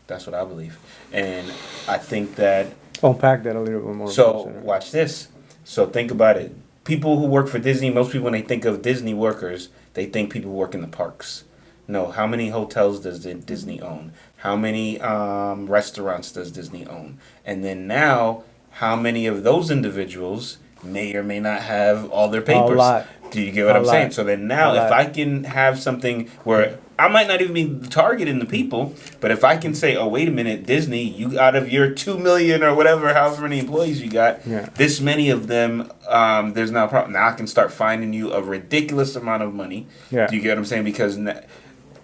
That's what I believe. And I think that... Unpack that a little bit more. So, watch this. So, think about it. People who work for Disney, most people, when they think of Disney workers, they think people who work in the parks. No, how many hotels does Disney own? How many restaurants does Disney own? And then now, how many of those individuals may or may not have all their papers? A lot. Do you get what I'm saying? So then now, if I can have something where I might not even be targeting the people, but if I can say, oh, wait a minute, Disney, you out of your 2 million or whatever, however many employees you got, this many of them, there's not a problem. Now I can start finding you a ridiculous amount of money. Yeah. Do you get what I'm saying? Because...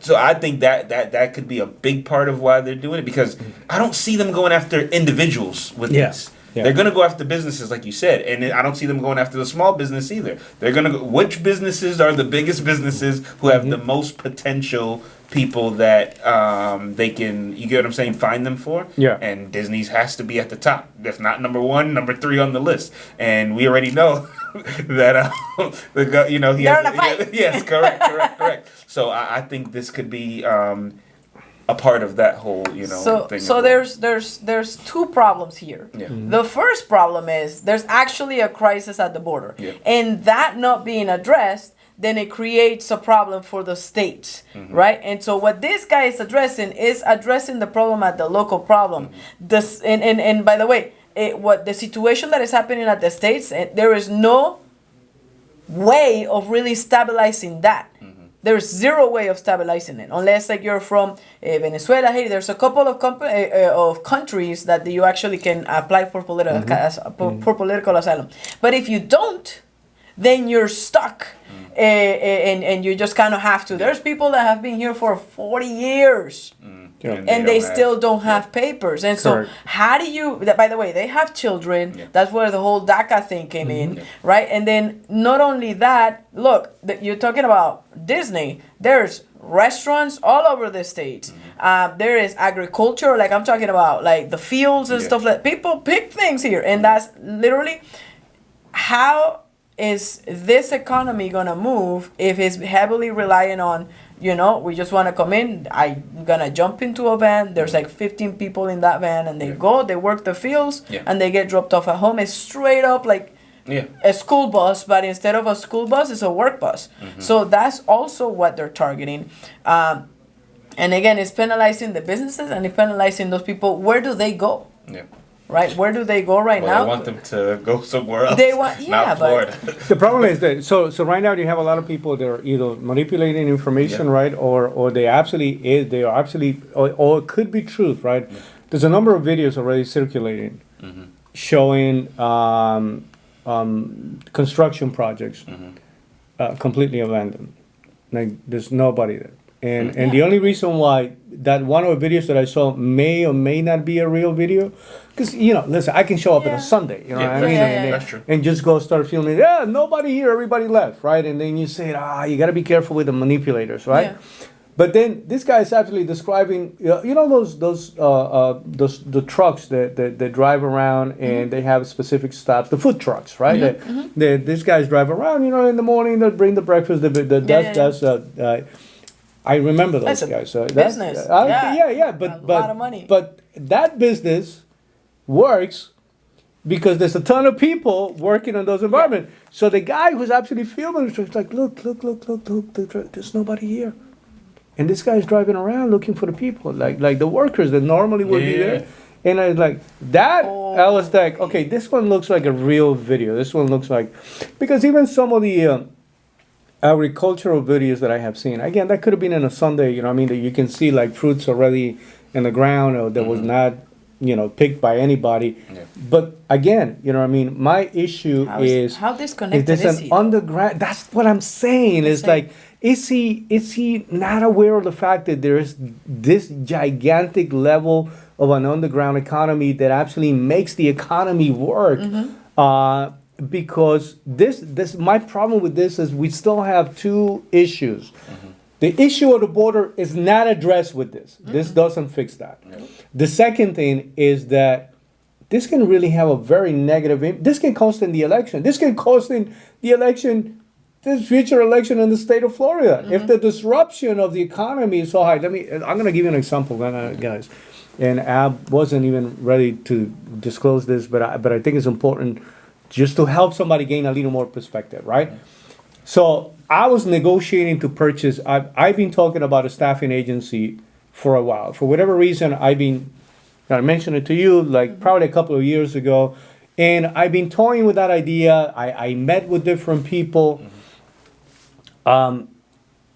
So I think that could be a big part of why they're doing it, because I don't see them going after individuals with this. Yeah. They're going to go after businesses, like you said, and I don't see them going after the small business either. They're going to go, which businesses are the biggest businesses who have the most potential people that they can, you get what I'm saying, find them for? Yeah. And Disney's has to be at the top, if not number 1, number 3 on the list. And we already know that they're in a fight. Yes, correct. So I think this could be a part of that whole, thing. So there's 2 problems here. Yeah. The first problem is there's actually a crisis at the border, and that not being addressed, then it creates a problem for the states, right? And so what this guy is addressing the problem at the local problem. This and by the way, what the situation that is happening at the states, there is no way of really stabilizing that. There's zero way of stabilizing it, unless like you're from Venezuela. Hey, there's a couple of countries that you actually can apply for political asylum. But if you don't, then you're stuck, and you just kind of have to. There's people that have been here for 40 years. And they still don't have papers. And so how do you, by the way, they have children. Yeah. That's where the whole DACA thing came in, right? And then not only that, look, you're talking about Disney. There's restaurants all over the States. There is agriculture, like I'm talking about, like the fields and stuff like people pick things here. And that's literally how is this economy going to move if it's heavily relying on, we just want to come in. I'm going to jump into a van. There's like 15 people in that van, and they go, they work the fields, and they get dropped off at home. It's straight up like a school bus, but instead of a school bus, it's a work bus. So that's also what they're targeting. And again, it's penalizing the businesses, and it's penalizing those people. Where do they go? Yeah. Right? Where do they go now? They want them to go somewhere else. They want, not Florida. The problem is that so right now you have a lot of people that are either manipulating information, right, or they are absolutely, or it could be truth, right? Yeah. There's a number of videos already circulating showing construction projects completely abandoned. Like there's nobody there. And the only reason why that one of the videos that I saw may or may not be a real video, because listen, I can show up on a Sunday, what I mean, that's true. And just go start filming. Yeah, nobody here, everybody left, right? And then you say, you got to be careful with the manipulators, right? Yeah. But then this guy is actually describing, those the trucks that drive around and they have specific stops, the food trucks, right? These guys drive around, in the morning, they bring the breakfast. I remember those guys. So business. But a lot of money. But that business works because there's a ton of people working on those environments. So the guy who's actually filming is like, look, there's nobody here. And this guy's driving around looking for the people, like the workers that normally would be there. And I was like, I was like, okay, this one looks like a real video. This one looks like, because even some of the agricultural videos that I have seen, again, that could have been on a Sunday, you know what I mean, that you can see like fruits already in the ground or that was not, picked by anybody. Yeah. But again, you know what I mean, my issue is how disconnected is is this he? an underground, that's what I'm saying. It's like, is he not aware of the fact that there is this gigantic level of an underground economy that actually makes the economy work? Because this my problem with this is we still have two issues. The issue of the border is not addressed with this. This doesn't fix that. The second thing is that this can really have a very negative this can cost in the election. This can cost in the election, this future election in the state of Florida. If the disruption of the economy is so high, I'm gonna give you an example, guys. And I wasn't even ready to disclose this, but I think it's important just to help somebody gain a little more perspective, right? So I was negotiating to purchase, I've been talking about a staffing agency for a while. For whatever reason, I mentioned it to you like probably a couple of years ago, and I've been toying with that idea. I met with different people.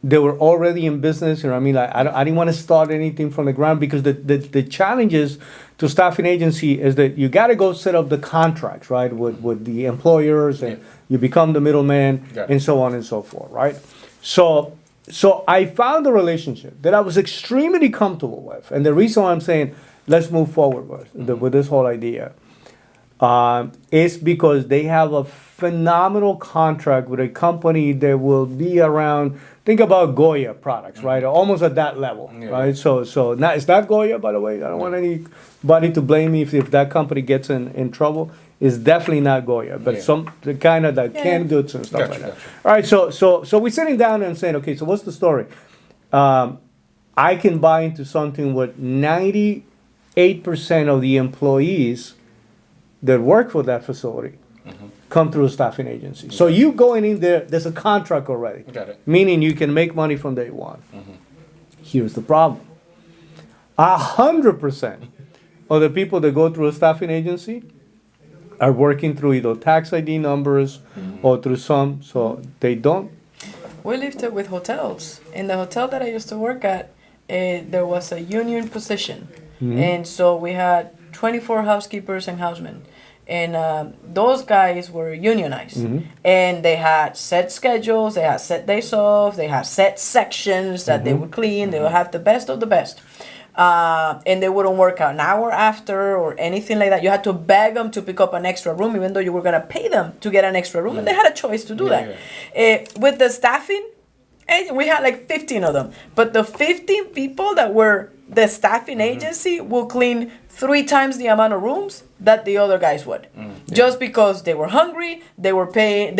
They were already in business, you know what I mean? Like, I didn't want to start anything from the ground because the challenges to staffing agency is that you got to go set up the contracts, right, with the employers, and you become the middleman, and so on and so forth, right? So I found a relationship that I was extremely comfortable with, and the reason why I'm saying let's move forward with this whole idea is because they have a phenomenal contract with a company that will be around. Think about Goya products, right? Almost at that level, right? So it's not Goya, by the way. I don't want anybody to blame me if that company gets in trouble. It's definitely not Goya, but the kind of that canned goods and stuff like that. All right, so we're sitting down and saying, okay, so what's the story? I can buy into something with 98% of the employees that work for that facility come through a staffing agency. So you going in there, there's a contract already. Got it. Meaning you can make money from day one. Here's the problem. 100% of the people that go through a staffing agency are working through either tax ID numbers or through so they don't. We lived it with hotels. In the hotel that I used to work at, there was a union position. And so we had 24 housekeepers and housemen. And those guys were unionized. And they had set schedules, they had set days off, they had set sections that they would clean, they would have the best of the best. And they wouldn't work an hour after or anything like that. You had to beg them to pick up an extra room, even though you were going to pay them to get an extra room. And they had a choice to do that. With the staffing, we had like 15 of them. But the 15 people that were the staffing agency will clean 3 times the amount of rooms that the other guys would, just because they were hungry, they were getting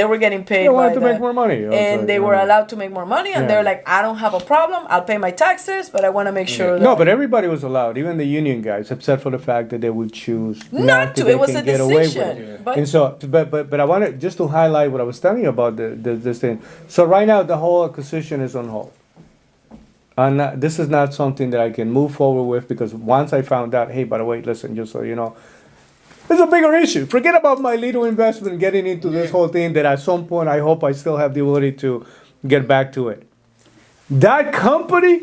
paid. They wanted to make more money, and they were allowed to make more money. And they're like, I don't have a problem. I'll pay my taxes, but I want to make sure. That but everybody was allowed, even the union guys, except for the fact that they would choose not to. It was a decision. And so, but I wanted just to highlight what I was telling you about this thing. So right now, the whole acquisition is on hold. This is not something that I can move forward with because once I found out, hey, by the way, listen, just so you know, it's a bigger issue. Forget about my little investment getting into this whole thing that at some point I hope I still have the ability to get back to it. That company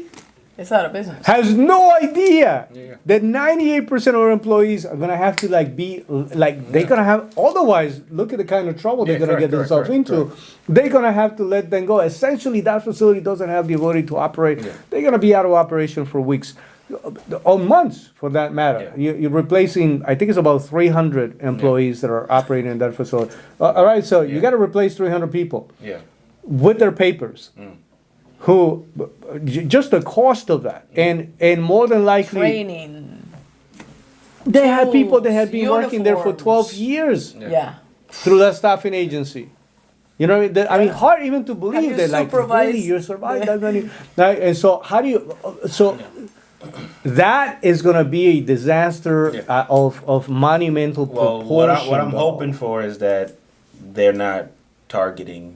it's out of business. Has no idea that 98% of our employees are going to have to they're going to have, otherwise, look at the kind of trouble they're going to get themselves into. They're going to have to let them go. Essentially, that facility doesn't have the ability to operate. They're going to be out of operation for weeks, or months for that matter. You're replacing, I think it's about 300 employees that are operating in that facility. All right, so you got to replace 300 people with their papers. Who just the cost of that and more than likely training. They had people that had been working there for 12 years through that staffing agency. You know, I mean, hard even to believe that, like, really, you're surviving that many. And so, how do you? So, that is going to be a disaster Yeah. of monumental Well, proportion. what I'm though. hoping for is that they're not targeting,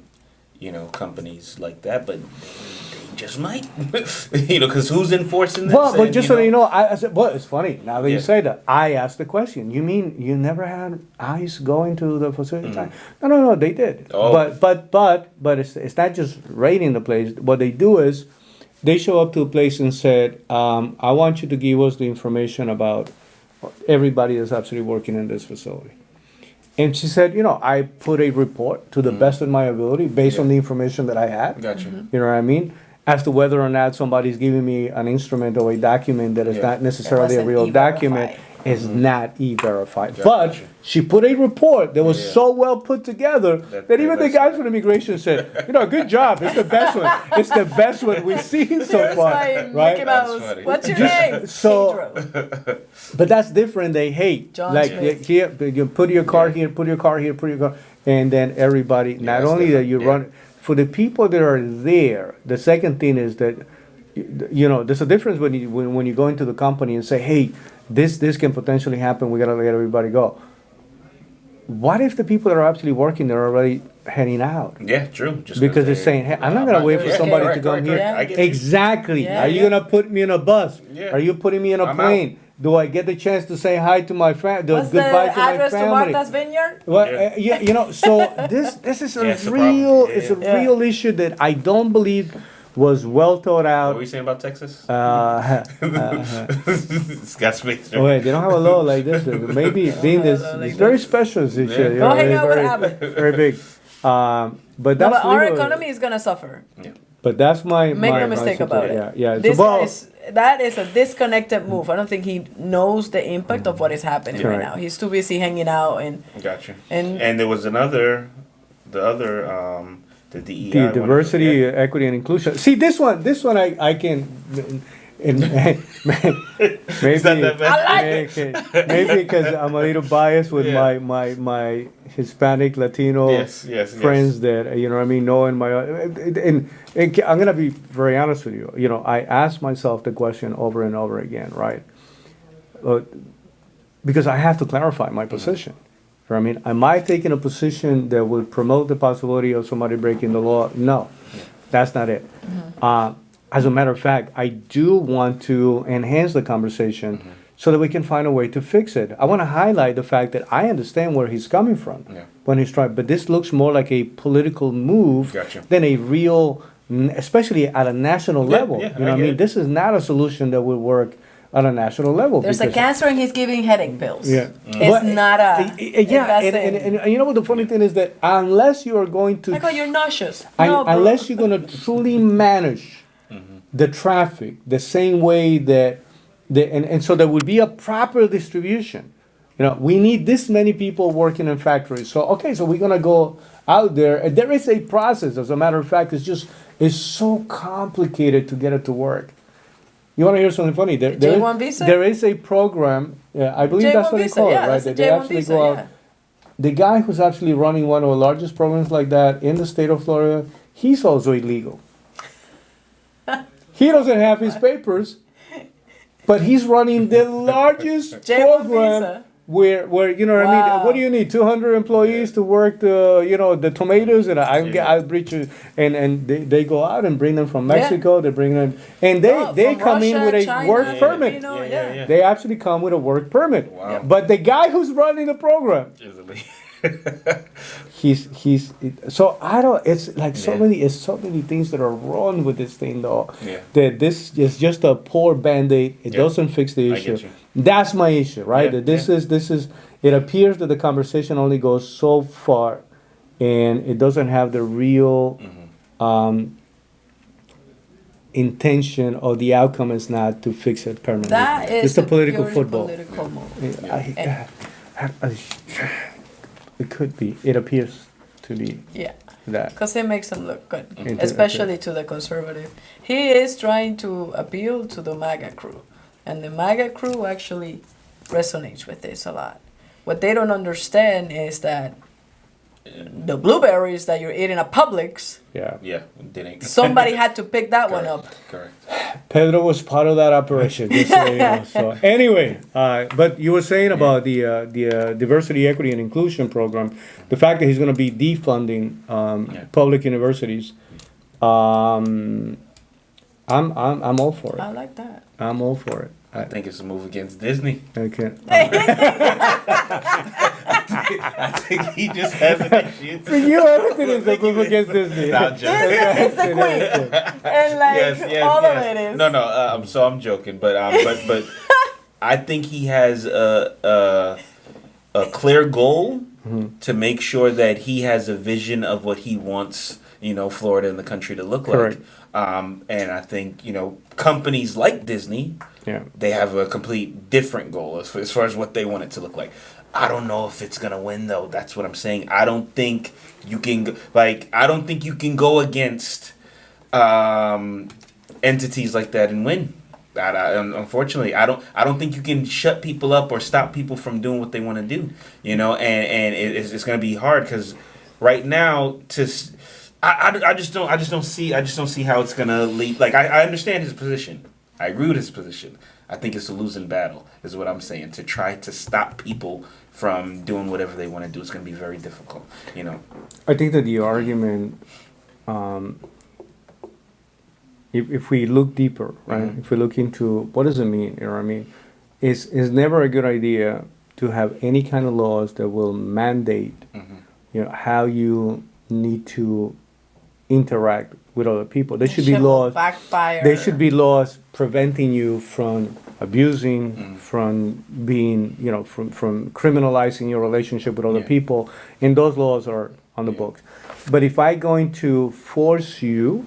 companies like that, but they just might, because who's enforcing this? Well, but And, just so you know, I said, well, it's funny now that you Yeah. say that. I asked the question. You mean you never had ICE going to the facility? No, they did. Oh. But it's not just raiding the place. What they do is they show up to a place and said, I want you to give us the information about everybody that's actually working in this facility. And she said, I put a report to the best of my ability based on Yeah. the information that I had. Gotcha. You know what I mean? As to whether or not somebody's giving me an instrument or a document that is Yeah. not necessarily a wasn't real E-verified. document is not e-verified. Gotcha. But she put a report that was Yeah. so well put together That that even the that's guys right. from immigration said, good job. It's the best one. It's the best one we've seen so There's far. my Right? Mickey That's Mouse. funny. What's your Just- name? so- Pedro. But that's different. They hate. John like Smith. here, you put your car Yeah. here, put your car here, put your car, and then everybody. Not that's only that you different, run for the people that are there. The second thing is that there's a difference when you go into the company and say, hey, this can potentially happen. We gotta let everybody go. What if the people that are actually working there are already heading out? Yeah, true. Just Because they're saying, hey, I'm not gonna wait for Yeah, somebody correct, to come here. correct. I get you. Exactly. Yeah, Are you yeah. gonna put me in a bus? Yeah. Are you putting me in a I'm plane? Do I get the chance to say hi to my family? What's the Goodbye to my address to family? Martha's Vineyard? Well, Yeah. so this is a Yeah, it's a real, problem. it's a Yeah. real issue that I don't believe was well thought What out. were you saying about Texas? Wait, It's got space. they don't have a law like this. Maybe being have a this, law like it's very this. special. This Yeah. shit, you Go know, hang it's out with very, Abbott. very big. But No, that's but our legal. economy is gonna suffer. But that's my Make my, no my mistake about situation. it. Yeah, yeah. This So, well, that is a disconnected move. I don't think he knows the impact of what is happening right Correct. now. He's too busy hanging out and Gotcha. And- And there was the DEI. the one. diversity, Yeah. equity, and inclusion. See, this one I can. And maybe It's not that bad. maybe because I'm a little biased with Yeah. my Hispanic Latino Yes. friends that you know what I mean, knowing my and I'm gonna be very honest with you. I ask myself the question over and over again, right? Because I have to clarify my position. I mean, am I taking a position that will promote the possibility of somebody breaking the law? No, that's not it. As a matter of fact, I do want to enhance the conversation so that we can find a way to fix it. I want to highlight the fact that I understand where he's coming from Yeah. when he's trying, but this looks more like a political move Gotcha. than a real, especially at a national Yeah, level. yeah, You know what I I get mean? it. This is not a solution that will work at a national level. there's a because- cancer and he's giving headache pills. Yeah. It's But, not a. yeah, it and doesn't- you know what the funny thing is that unless you are going to Michael, you're nauseous. No, bro. unless you're going to truly manage the traffic the same way that and so there will be a proper distribution. We need this many people working in factories. So okay, so we're going to go out there, and there is a process. As a matter of fact, it's so complicated to get it to work. You want to hear something funny? J1 visa? There is a program. I believe J1 that's what they visa, call yeah, it, right? that's a That they J1 actually visa, go out. yeah. The guy who's actually running one of the largest programs like that in the state of Florida, he's also illegal. He doesn't have his papers, but he's running the largest J1 program visa. where you know what I mean. Wow. What do you need? 200 employees to work the tomatoes, and I'll bring you. And they go out and bring them from Yeah. Mexico. They bring them, and they From come in Russia, with a China, work permit. Filipino, Yeah. They actually come with a work permit. Wow. But the guy who's running the program, Easily. he's so I don't. It's like so Yeah. many things that are wrong with this thing, though. Yeah. That this is just a poor band-aid. It Yeah. doesn't fix the I issue. get you. That's my issue, right? Yeah, That this is. It appears that the conversation only goes so far, and it doesn't have the real intention, or the outcome is not to fix it permanently. That is it's a political purely football. political move. It could be. It appears to be Yeah. that. Because it makes him look good, Mhm. especially to the conservative. He is trying to appeal to the MAGA crew, and the MAGA crew actually resonates with this a lot. What they don't understand is that the blueberries that you're eating at Publix, Yeah. Yeah, didn't. somebody had to pick that one up. Correct. Pedro was part of that operation. Just so you know. So anyway, but you were saying about the diversity, equity, and inclusion program. The fact that he's going to be defunding public universities. I'm all for it. I like that. I'm all for it. I think it's a move against Disney. Okay. I think he just has an issue. For you, everything is a move against Disney. Not joking. Disney is the queen, and like all of it is. No. So I'm joking, but I think he has a clear goal to make sure that he has a vision of what he wants, Florida and the country to look Correct. like. And I think companies like Disney, they have a complete different goal as far as what they want it to look like. I don't know if it's gonna win though. That's what I'm saying. I don't think you can go against entities like that and win. Unfortunately, I don't think you can shut people up or stop people from doing what they want to do. And it's gonna be hard because right now I just don't see how it's gonna lead. Like I understand his position. I agree with his position. I think it's a losing battle, is what I'm saying. To try to stop people from doing whatever they want to do is going to be very difficult. I think that the argument, if we look deeper, right? Mm-hmm. If we look into what does it mean, it's never a good idea to have any kind of laws that will mandate, how you need to interact with other people. There should be laws. Backfire. There should be laws preventing you from abusing, from being, from criminalizing your relationship with other people, and those laws are on the books. But if I'm going to force you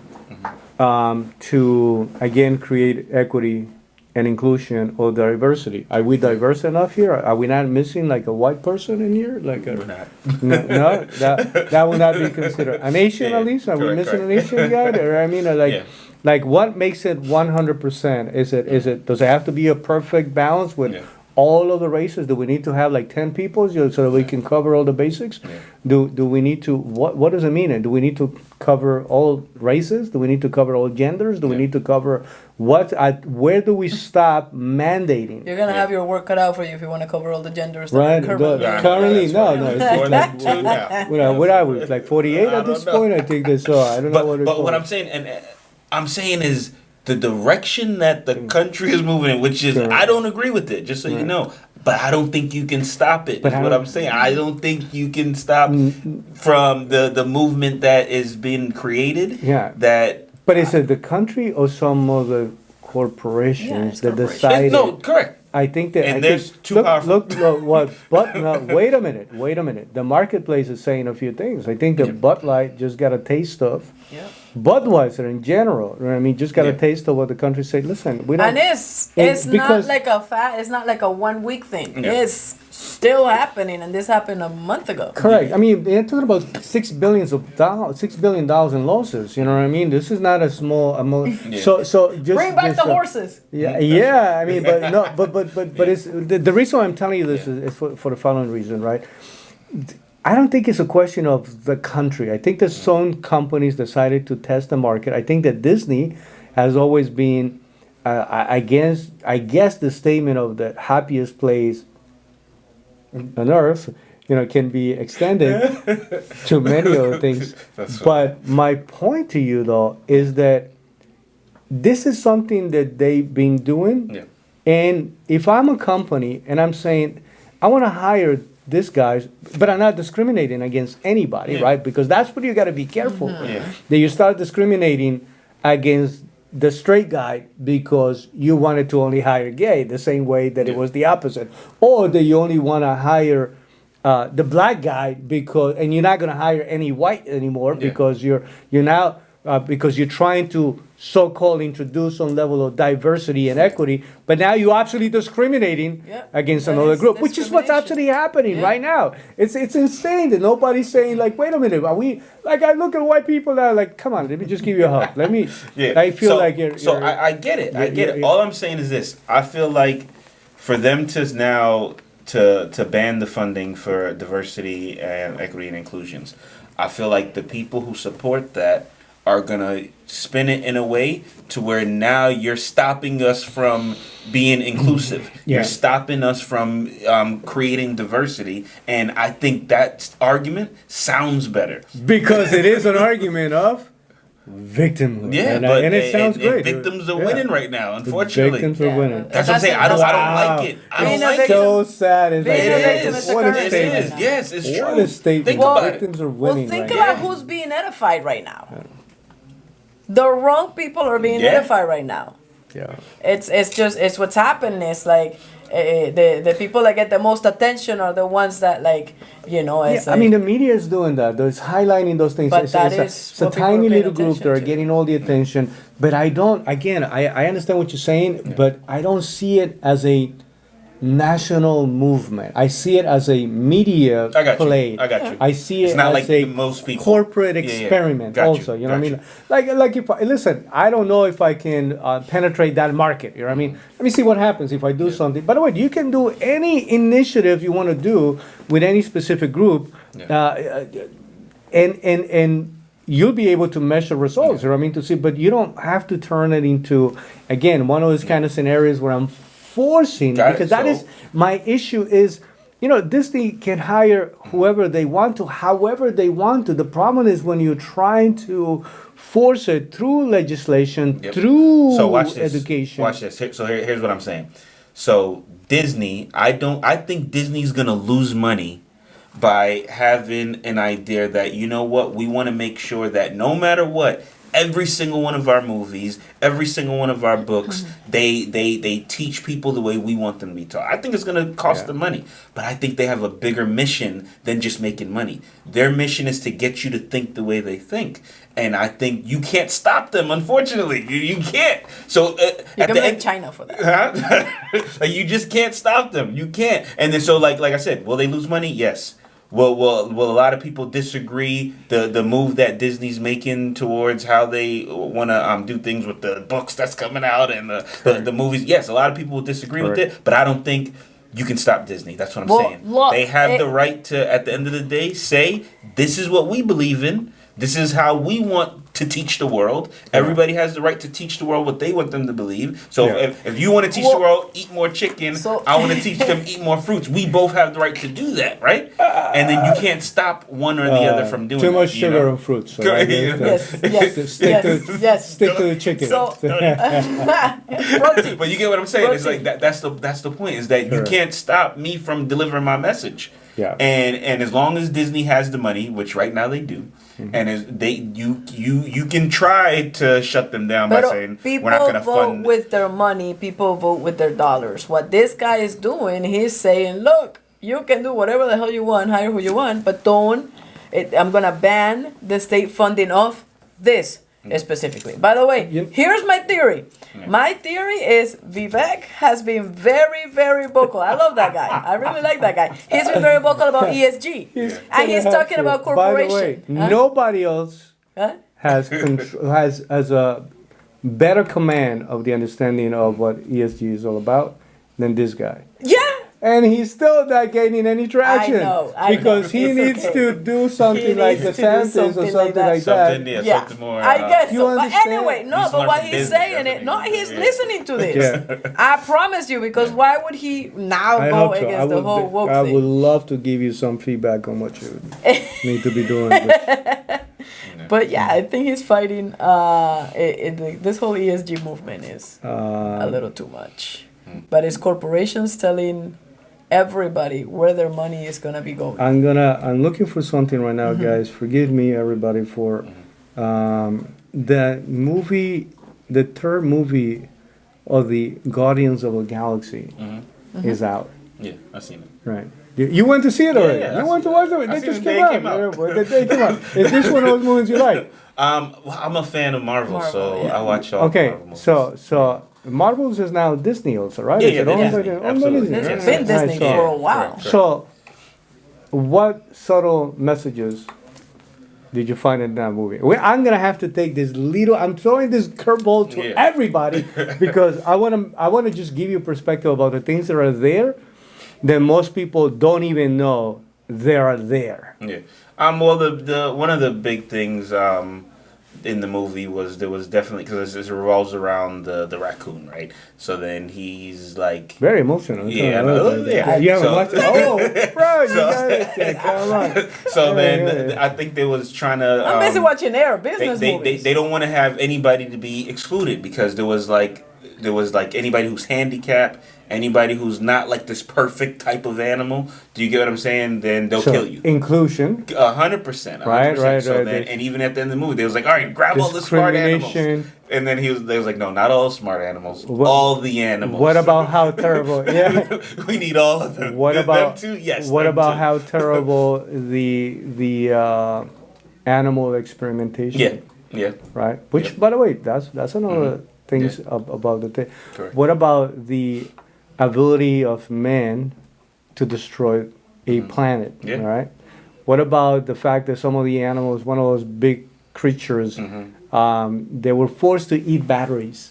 to again create equity and inclusion or diversity, are we diverse enough here? Are we not missing like a white person in here? We're not. No, that would not be considered an Asian at least. Are we Correct, missing an Asian guy? Or like what makes it 100%? Is it does it have to be a perfect balance with all of the races? Do we need to have like 10 people so that we can cover all the basics? Do we need to what does it mean? And do we need to cover all races? Do we need to cover all genders? Do we need to cover where do we stop mandating? You're gonna have your work cut out for you if you want to cover all the genders. Right. Currently, no. It's more like 2 now. What are we, like 48 at this point? I think that's so. I don't know what it's But what I'm saying, and I'm saying is the direction that the country is moving in, which is, I don't agree with it, just so you know. But I don't think you can stop it, is what I'm saying. I don't think you can stop from the movement that is being created. Yeah. But is it the country or some of the corporations that decided? No, correct. I think that. And there's too powerful. Look, what? But no, wait a minute. The marketplace is saying a few things. I think that Bud Light just got a taste of. Yeah. Budweiser in general, just got a taste of what the country said. Listen, we don't. And it's not like it's not like a 1 week thing. Yeah. It's still happening, and this happened a month ago. Correct. I mean, they're talking about $6 billion in losses. You know what I mean? This is not a small amount. So just bring back the horses. Yeah. I mean, but no, but it's the reason why I'm telling you this is for the following reason, right? I don't think it's a question of the country. I think that some companies decided to test the market. I think that Disney has always been, I guess the statement of the happiest place on earth, can be extended to many other things. But my point to you though is that this is something that they've been doing. Yeah. And if I'm a company and I'm saying, I want to hire these guys, but I'm not discriminating against anybody, right? Because that's what you got to be careful. That you start discriminating against the straight guy because you wanted to only hire gay, the same way that it was the opposite, or that you only want to hire the black guy and you're not going to hire any white anymore because you're now because you're trying to so-called introduce some level of diversity and equity, but now you're actually discriminating against another group, which is what's actually happening right now. It's insane that nobody's saying like, wait a minute, are we like? I look at white people that are like, come on, let me just give you a hug. Let me. I feel like you're. So I get it. I get it. All I'm saying is this: I feel like for them to now to ban the funding for diversity and equity and inclusions. I feel like the people who support that are gonna spin it in a way to where now you're stopping us from being inclusive. Yeah. You're stopping us from creating diversity, and I think that argument sounds better. Because it is an argument of victimhood. Yeah, and it sounds great. Victims are Yeah. winning right now, unfortunately. Victims are Yeah. winning. That's what I'm saying. I don't like it. I Being don't a like it. victim- So sad. It's like, being a victim It is is. a what a currency It statement. is. Yes, it's true. What a statement. Think about it. Victims are Well, winning think right about now. who's being edified right now. The wrong people are being Yeah. edified right now. Yeah. It's what's happening. It's like the people that get the most attention are the ones that like it's Yeah, I mean, the media is doing that. It's highlighting those things. But It's, that it's, is a what people are tiny paying little group that are attention to. getting all the attention. But I don't, again, I understand what you're saying, but I don't see it as a national movement. I see it as a media I got you. play. I got you. I see It's it not as like a most people. corporate Yeah, yeah. experiment Got you. also. You know what I Got mean? Like if I, listen, I don't know if I can penetrate that market. You know what I mean? Let me see what happens if I do something. By the way, you can do any initiative you want to do with any specific group. And you'll be able to measure results, you know what I mean, to see, but you don't have to turn it into, again, one of those kind of scenarios where I'm forcing, Got it. because that is, So- my issue is, Disney can hire whoever they want to, however they want to. The problem is when you're trying to force it through legislation, Yep. through So watch this. education. Watch this. Here's what I'm saying. So Disney, I think Disney's gonna lose money by having an idea that, you know what, we want to make sure that no matter what, every single one of our movies, every single one of our books, they teach people the way we want them to be taught. I think it's going to cost them money, but I think they have a bigger mission than just making money. Their mission is to get you to think the way they think. And I think you can't stop them, unfortunately. You can't. So you at can the blame end, China for that. Huh? Like, you just can't stop them. You can't. And then so like I said, will they lose money? Yes. Will a lot of people disagree the move that Disney's making towards how they want to do things with the books that's coming out and the movies? Yes, a lot of people will disagree with it, but I don't think you can stop Disney. That's what I'm saying. Look, they have the right to, at the end of the day, say, this is what we believe in. This is how we want to teach the world. Everybody has the right to teach the world what they want them to believe. So if you want to teach the world eat more chicken, I want to teach them eat more fruits. We both have the right to do that, right? And then you can't stop one or the other from doing too that. much sugar and fruits. So Yes, stick to the chicken. So, but you get what I'm saying? It's like that's the point, is that you can't stop me from delivering my message. Yeah. And as long as Disney has the money, which right now they do, and as you can try to shut them down by saying we're not going to vote fund with their money. People vote with their dollars. What this guy is doing, he's saying, look, you can do whatever the hell you want, hire who you want, but don't. I'm gonna ban the state funding of this specifically. By the way, here's my theory. My theory is Vivek has been very, very vocal. I love that guy. I really like that guy. He's been very vocal about ESG. And he's talking about corporation. By the way, nobody else has a better command of the understanding of what ESG is all about than this guy. Yeah. And he's still not gaining any traction. I because know. he needs to do something like DeSantis or something like that. Something more. I guess You so. But understand? anyway, no, He's but learned what from he's business, saying that's it, what no, he he's did. listening to this. Yeah. I promise you, because why would he now I go hope so. against the whole woke I thing? would love to give you some feedback on what you need to be doing. But But yeah, I think he's fighting. This whole ESG movement is a little too much. But it's corporations telling everybody where their money is gonna be going. I'm looking for something right now, guys. Forgive me, everybody, for the movie, the third movie of the Guardians of the Galaxy is out. Yeah, I've seen it. Right. You went to see it already? Yeah, You went to watch it? I They seen just it came the day out. it came out. Yeah, they came out. Is this one of those movies you like? Well, I'm a fan of Marvel, so I watch all Okay, Marvel movies. so Marvel's is now Disney also, right? Yeah, Is yeah, it owned by Disney. owned by Absolutely. Disney? It's Yeah. been Disney Right, for a while. correct. So, what subtle messages did you find in that movie? I'm gonna have to take this little. I'm throwing this curveball to everybody because I want to just give you perspective about the things that are there, then most people don't even know they are there. Yeah. Well, the one of the big things in the movie was there was definitely because it revolves around the raccoon, right? So then he's like Very emotional. Yeah, yeah. You haven't So- watched it? Oh, bro, you got it. Yeah, come on. so then Yeah. I think they was trying to. I'm busy watching Air business they movies. they don't want to have anybody to be excluded because there was like anybody who's handicapped, anybody who's not like this perfect type of animal. Do you get what I'm saying? Then they'll So, kill you. Inclusion. 100%. Right, So right. then, and even at the end of the movie, they was like, all right, grab all the smart animals. Discrimination. And then they was like, no, not all smart animals, What- all the animals. What about how terrible? Yeah. we need all of them. What about them too? Yes. What them about too. how terrible the animal experimentation? Yeah. Yeah. Right. Which, Yeah. by the way, that's another things Yeah. about the thing. Correct. What about the ability of man to destroy a planet? Yeah. Right. What about the fact that some of the animals, one of those big creatures, they were forced to eat batteries.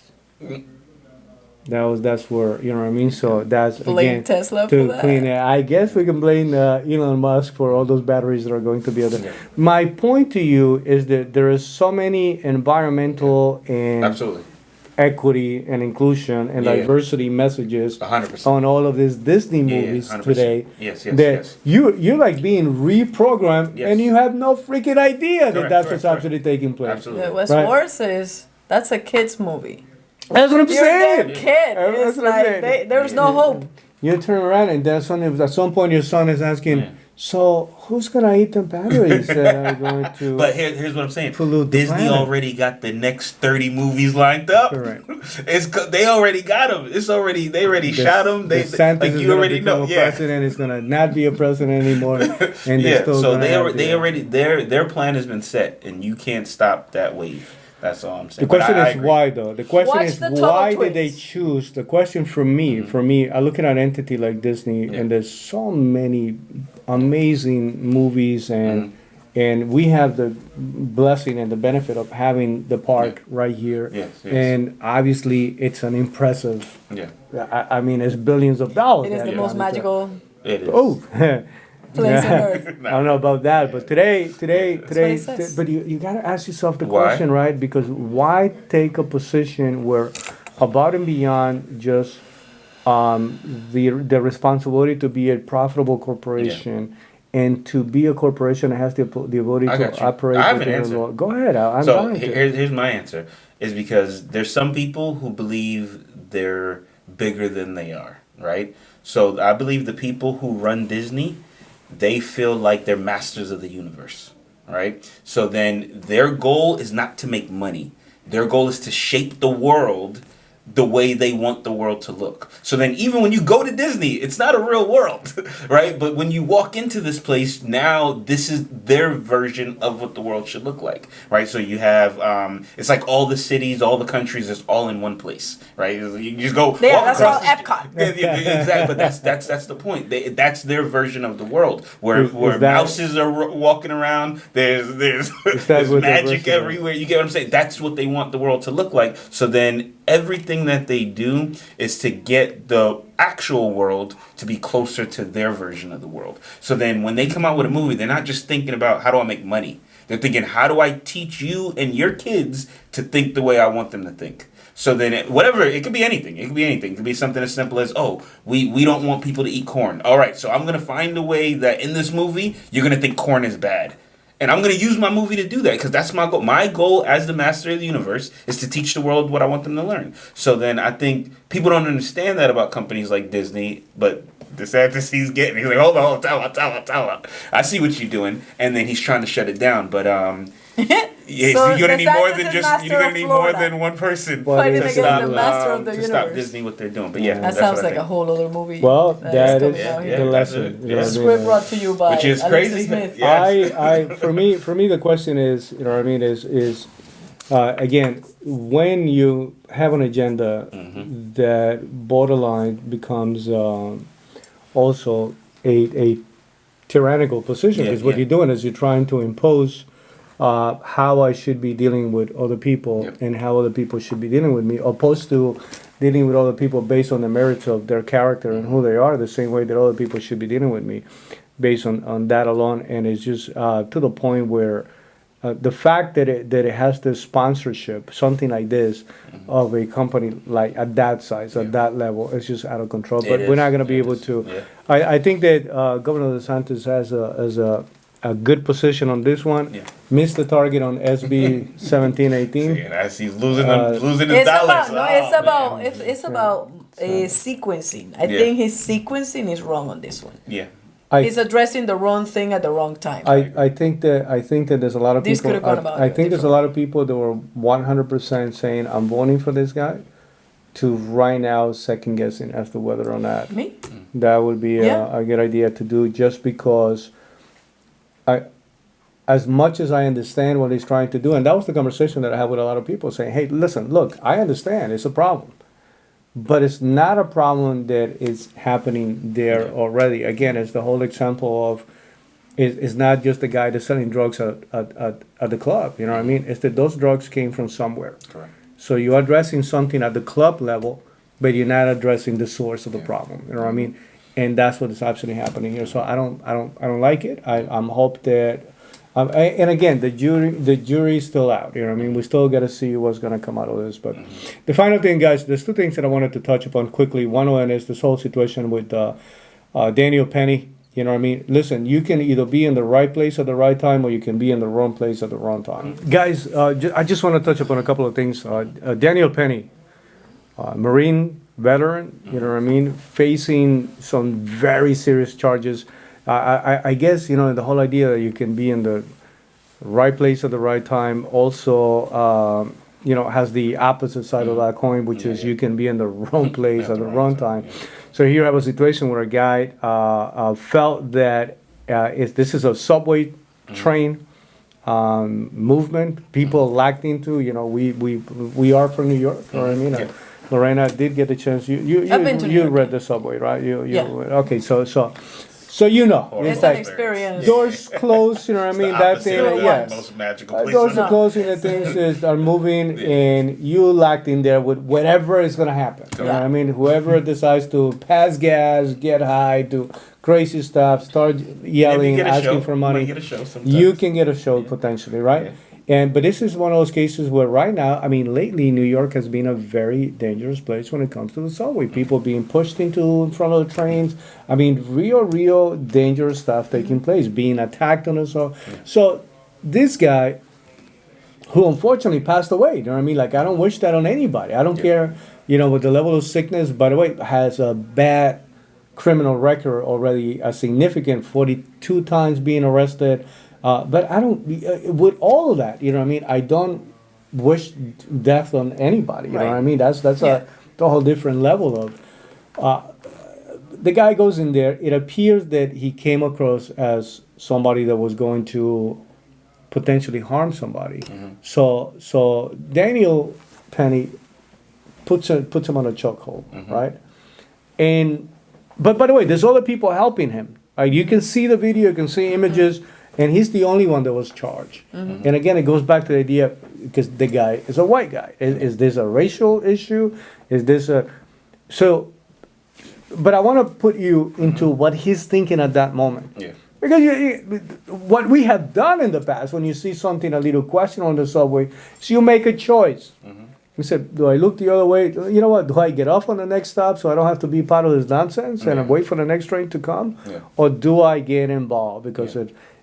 That's where, you know what I mean. So that's Blame again Tesla to for that. clean it. I guess we can blame Elon Musk for all those batteries that are going to be out there. Yeah. My point to you is that there is so many environmental and Absolutely. equity and inclusion and Yeah. diversity messages 100%. on all of these Disney Yeah, movies 100%. today. Yes, yes, that yes. you're like being reprogrammed Yes. and you have no freaking idea that Correct, that's correct, what's actually taking place. Absolutely. The West Right. Wars that's a kids movie. That's what I'm You're a saying. damn kid. That's It's what I'm like saying. there's no hope. You turn around and then at some point your son is asking, Yeah. so who's gonna eat the batteries that are going to? But here's what I'm saying. Pollute the Disney planet. already got the next 30 movies lined up. Correct. They already got them. They already shot them. DeSantis Like is you gonna already become know. a Yeah. president. Is gonna not be a president anymore. And they're Yeah. still So gonna they have already their plan has been set, and you can't stop that wave. That's all I'm saying. The question But I is agree. why though. The question Watch is the Total why did they Twins. choose? The question for me, I look at an entity like Disney, Yeah. and there's so many amazing movies, and we have the blessing and the benefit of having the park right here. Yes, yes. And obviously, it's an impressive. Yeah, I mean, it's billions of dollars. It is the that most you have to- magical it is. Oh. place on earth. I don't know about that, but today, what he says. but you gotta ask yourself the Why? question, right? Because why take a position where above and beyond just the responsibility to be a profitable corporation and to be a corporation that has the ability I got to you. operate I have an within the answer. law. Go ahead, I'm So dying to. here's my answer: is because there's some people who believe they're bigger than they are, right? So I believe the people who run Disney, they feel like they're masters of the universe, right? So then their goal is not to make money. Their goal is to shape the world the way they want the world to look. So then even when you go to Disney, it's not a real world, right? But when you walk into this place, now this is their version of what the world should look like, right? So you have, it's like all the cities, all the countries, it's all in one place, right? You just go Yeah, walk that's across all the street. Epcot. Yeah, exactly. But that's the point. That's their version of the world, where Is that- mouses are walking around. There's that there's what their magic version of- everywhere. You get what I'm saying? That's what they want the world to look like. So then everything that they do is to get the actual world to be closer to their version of the world. So then when they come out with a movie, they're not just thinking about how do I make money. They're thinking, how do I teach you and your kids to think the way I want them to think? So then it could be anything. It could be anything. It could be something as simple as, oh, we don't want people to eat corn. All right, so I'm going to find a way that in this movie, you're going to think corn is bad. And I'm going to use my movie to do that because that's my goal. My goal as the master of the universe is to teach the world what I want them to learn. So then I think people don't understand that about companies like Disney, but DeSantis, he's like, hold on, tell her. I see what you're doing. And then he's trying to shut it down. But yeah, So you're gonna need more than DeSantis is just master you're gonna of need more Florida. than one person Well, Fighting to against the master of the to stop universe. Disney what they're doing. But yeah, That that's sounds what I like a think. whole other movie. Well, that coming is out yeah, the here. lesson. yeah. You know, Script brought to you by Which is Alexis crazy. Smith. Yeah. for me, the question is, you know what I mean, is again, when you have an agenda that borderline becomes also a tyrannical position, Yeah, because what yeah. you're doing is you're trying to impose how I should be dealing with other people Yep. and how other people should be dealing with me, opposed to dealing with other people based on the merits of their character and who they are, the same way that other people should be dealing with me based on that alone. And it's just to the point where the fact that it has this sponsorship, something like this, of a company like at that size, at that level, it's just out of control. But we're not going to be able to. Yeah. I think that Governor DeSantis has a good position on this one. Yeah. Missed the target on SB 1718. And as he's losing his It's dollars. about no, it's about sequencing. I Yeah. think his sequencing is wrong on this one. Yeah. He's addressing the wrong thing at the wrong time. I think that there's a lot of This people. could've gone about I it think there's a lot of people that were 100% saying I'm voting for this guy, to right now second guessing as to whether or not Me? that would be Yeah. a good idea to do, just because as much as I understand what he's trying to do, and that was the conversation that I had with a lot of people saying, hey, listen, look, I understand it's a problem, but it's not a problem that is happening there already. Again, it's the whole example of it's not just the guy that's selling drugs at the club. You know what I mean? It's that those drugs came from somewhere. Correct. So you're addressing something at the club level, but you're not addressing the source of the problem. You know what I mean? And that's what is absolutely happening here. So I don't like it. I'm hope that. And again, the jury's still out. You know what I mean? We still got to see what's going to come out of this. But the final thing, guys, there's two things that I wanted to touch upon quickly. One of them is this whole situation with Daniel Penny. You know what I mean? Listen, you can either be in the right place at the right time, or you can be in the wrong place at the wrong time. Guys, I just want to touch upon a couple of things. Daniel Penny, Marine veteran, you know what I mean, facing some very serious charges. I guess, you know, the whole idea that you can be in the right place at the right time also, you know, has the opposite side of that coin, which is you can be in the wrong place at the wrong time. So here I have a situation where a guy felt that this is a subway train movement. People lacked into, you know, we are from New York, you know what I mean? Lorena did get the chance. I've been to New You York. read the subway, right? Yeah. Okay, so you know. It's like an experience. doors closed, you know what I mean? That thing, yes. Most magical place. Doors on are earth. closing, the things are moving, and you locked in there with whatever is going to happen. You know what I mean? Whoever decides to pass gas, get high, do crazy stuff, start yelling, asking for money, you can get a show potentially, right? But this is one of those cases where right now, I mean, lately New York has been a very dangerous place when it comes to the subway. People being pushed in front of the trains. I mean, real dangerous stuff taking place, being attacked on the subway. So this guy, who unfortunately passed away, you know what I mean? Like, I don't wish that on anybody. I don't care, you know, with the level of sickness. By the way, has a bad criminal record already, a significant 42 times being arrested. But I don't, with all of that, you know what I mean? I don't wish death on anybody, you know what I mean? That's a whole different level of, the guy goes in there, it appears that he came across as somebody that was going to potentially harm somebody. So Daniel Penny puts him on a chokehold, right? But by the way, there's other people helping him. You can see the video, you can see images, and he's the only one that was charged. And again, it goes back to the idea, because the guy is a white guy. Is this a racial issue? Is this a... So, but I want to put you into what he's thinking at that moment. Yeah. Because what we have done in the past, when you see something a little questionable on the subway, is you make a choice. You said, do I look the other way? You know what? Do I get off on the next stop so I don't have to be part of this nonsense and wait for the next train to come? Or do I get involved? Because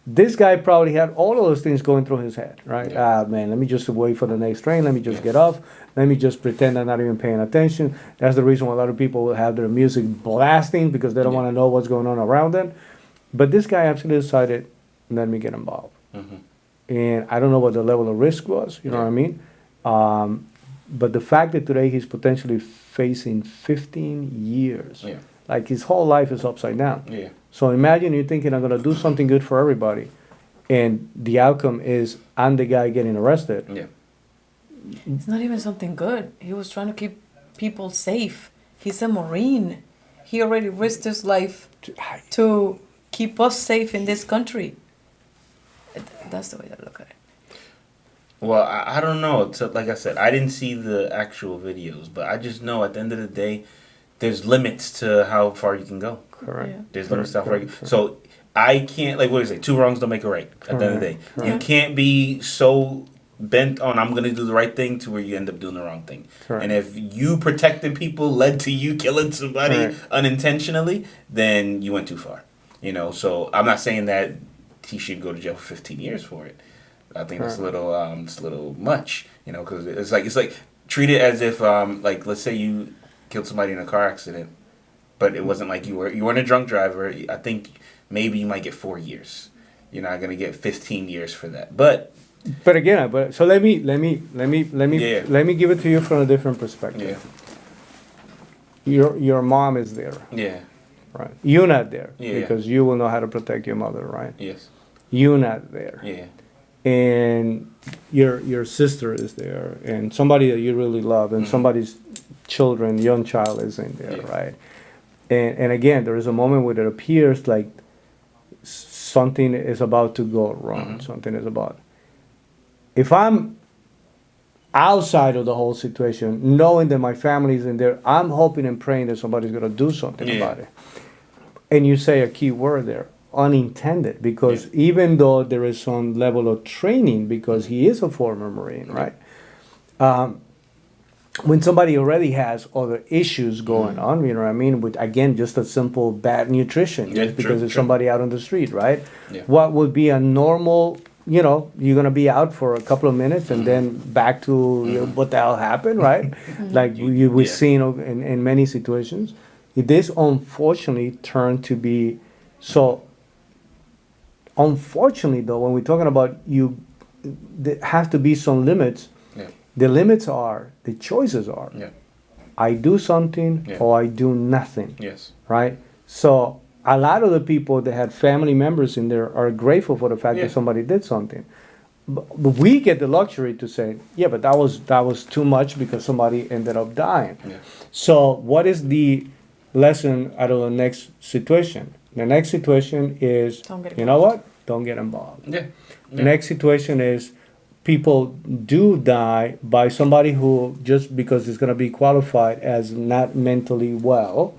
this guy probably had all of those things going through his head, right? Man, let me just wait for the next train. Let me just get off. Let me just pretend I'm not even paying attention. That's the reason why a lot of people will have their music blasting, because they don't want to know what's going on around them. But this guy absolutely decided, let me get involved. And I don't know what the level of risk was, you know what I mean? But the fact that today he's potentially facing 15 years, like his whole life is upside down. So imagine you're thinking, I'm going to do something good for everybody, and the outcome is I'm the guy getting arrested. It's not even something good. He was trying to keep people safe. He's a Marine. He already risked his life to keep us safe in this country. That's the way I look at it. Well, I don't know. Like I said, I didn't see the actual videos, but I just know at the end of the day, there's limits to how far you can go. Correct. Yeah. There's limits to how far you Correct. So I can't, like, what do you say? Two wrongs don't make a right at the end of the day. Correct. You can't be so bent on, I'm going to do the right thing, to where you end up doing the wrong thing. Correct. And if you protecting people led to you killing somebody Correct. unintentionally, then you went too far. You know, so I'm not saying that he should go to jail for 15 years for it. I think that's it's a little much, you know, because it's like treat it as if like, let's say you killed somebody in a car accident, but it wasn't like you weren't a drunk driver. I think maybe you might get 4 years. You're not gonna get 15 years for that. But again, so let me Yeah. let me give it to you from a different perspective. yeah, Your mom is there, yeah, right? You're not there Yeah. because you will know how to protect your mother, right? yes, You're not there. yeah, And your sister is there, and somebody that you really love, and somebody's young child is in there, Yeah. right? And again, there is a moment where it appears like something is about to go wrong. Something is about. If I'm outside of the whole situation, knowing that my family is in there, I'm hoping and praying that somebody's gonna do something Yeah. about it. And you say a key word there, unintended, because even though there is some level of training, because he is a former Marine, right? When somebody already has other issues going on, you know what I mean, with, again, just a simple bad nutrition, Yeah, just because true, it's true. somebody out on the street, right? Yeah. What would be a normal, you know, you're gonna be out for a couple of minutes and then back to you know, what the hell happened, right? Like we've Yeah. seen in many situations. This unfortunately turned to be so. Unfortunately, though, when we're talking about there has to be some limits. yeah, The limits are, the choices are, yeah, I do something Yeah. or I do nothing, yes, right? So a lot of the people that had family members in there are grateful for the fact Yeah. that somebody did something. But we get the luxury to say, yeah, but that was too much because somebody ended up dying. yeah, So what is the lesson out of the next situation? The next situation is, Don't get you know what? Don't get involved. yeah, The next situation is people do die by somebody who, just because it's going to be qualified as not mentally well,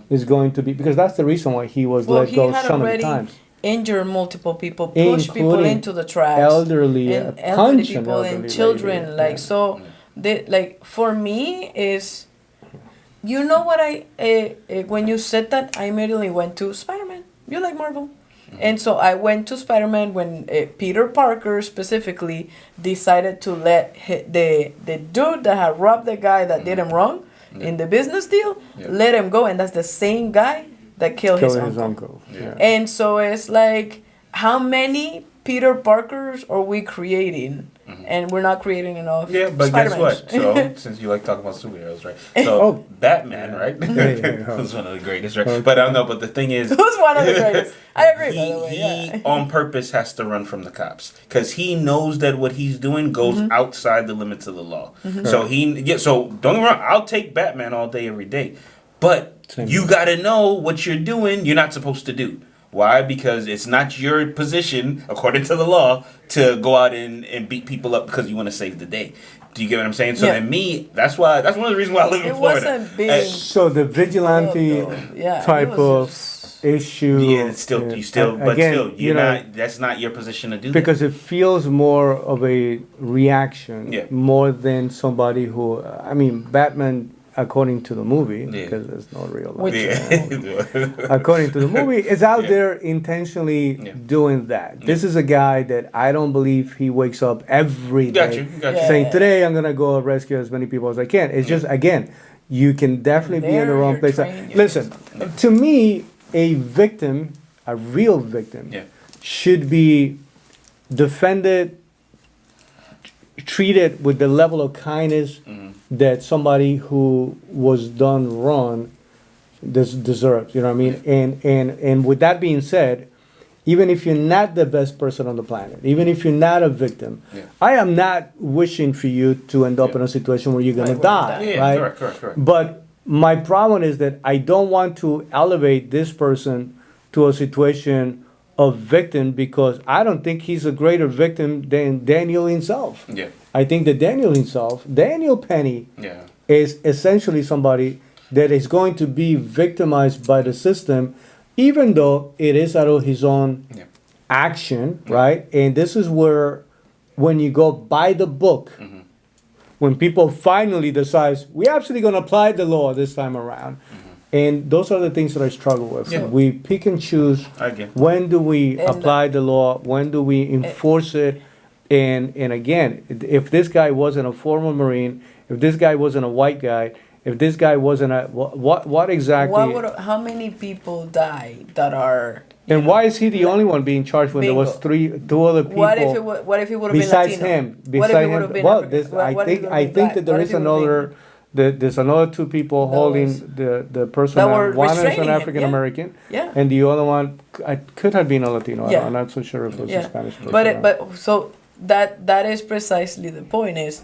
is going to be, because that's the reason why he was Well, let he go had so many already times. injured multiple people, pushed people Including into the tracks, elderly, and elderly punch an people elderly and children. lady, Like yeah. so, they like for me is, you know what when you said that, I immediately went to Spider-Man. You like Marvel? And so I went to Spider-Man when Peter Parker specifically decided to let the dude that had robbed the guy that did him wrong in the business deal, Yeah. let him go, and that's the same guy that killed his uncle. Yeah. And so it's like, how many Peter Parkers are we creating? And we're not creating enough. Yeah, but guess Spider-Mans. what? So, since you like talking about superheroes, right? So, Oh. Batman, right? yeah. Who's one of the greatest, right? But I don't know. But the thing is, Who's one of the greatest? I agree, he, by the way. Yeah. he on purpose has to run from the cops because he knows that what he's doing goes outside the limits of the law. So so don't get me wrong. I'll take Batman all day, every day, but Same you got to know what you're doing. You're not supposed to do. Why? Because it's not your position, according to the law, to go out and beat people up because you want to save the day. Do you get what I'm saying? So Yeah. then that's one of the reasons why I live in It Florida. wasn't being So the vigilante Yeah, it type was of just- issue. Yeah, it's still but again, still, you know, that's not your position to do because it feels more of a reaction, Yeah. more than somebody who. I mean, Batman, according to the movie, Yeah. because there's no real that. life. Yeah. According to the movie, is out Yeah. there intentionally Yeah. doing that. This is a guy that I don't believe he wakes up every Got day you. Got you. Yeah. saying, "Today I'm gonna go rescue as many people as I can." It's just, again, you can definitely be in the There wrong you're place. trained, you're Listen, to me, a victim, a real victim, Yeah. should be defended, treated with the level of kindness that somebody who was done wrong deserves. You know what I mean? And with that being said, even if you're not the best person on the planet, even if you're not a victim, Yeah. I am not wishing for you to end up Yeah. in a situation where you're gonna Right, where you die. die. Yeah, Right? correct. But my problem is that I don't want to elevate this person to a situation a victim because I don't think he's a greater victim than Daniel himself. Yeah. I think that Daniel Penny, Yeah. is essentially somebody that is going to be victimized by the system, even though it is out of his own Yeah. action, right? And this is where, when you go by the book, when people finally decide, we're actually going to apply the law this time around. And those are the things that I struggle with. Yeah. We pick and choose. I get. When do we And- apply the law? When do we enforce it? And again, if this guy wasn't a former Marine, if this guy wasn't a white guy, if this guy wasn't a what exactly? How many people die that are? you And know, why is he the only one being charged when there was Bingo. two other people? What if it would have been besides Latino? him? What if Besides it would him? have been Well, African? this, What- I what if it think would I have been think black? that there What is if it would have another. There's another two people holding the person. That were One is restraining an him, African American, Yeah. and the other one I could have been a Latino. Yeah. I'm not so sure if it was a Spanish person. But so that is precisely the point. Is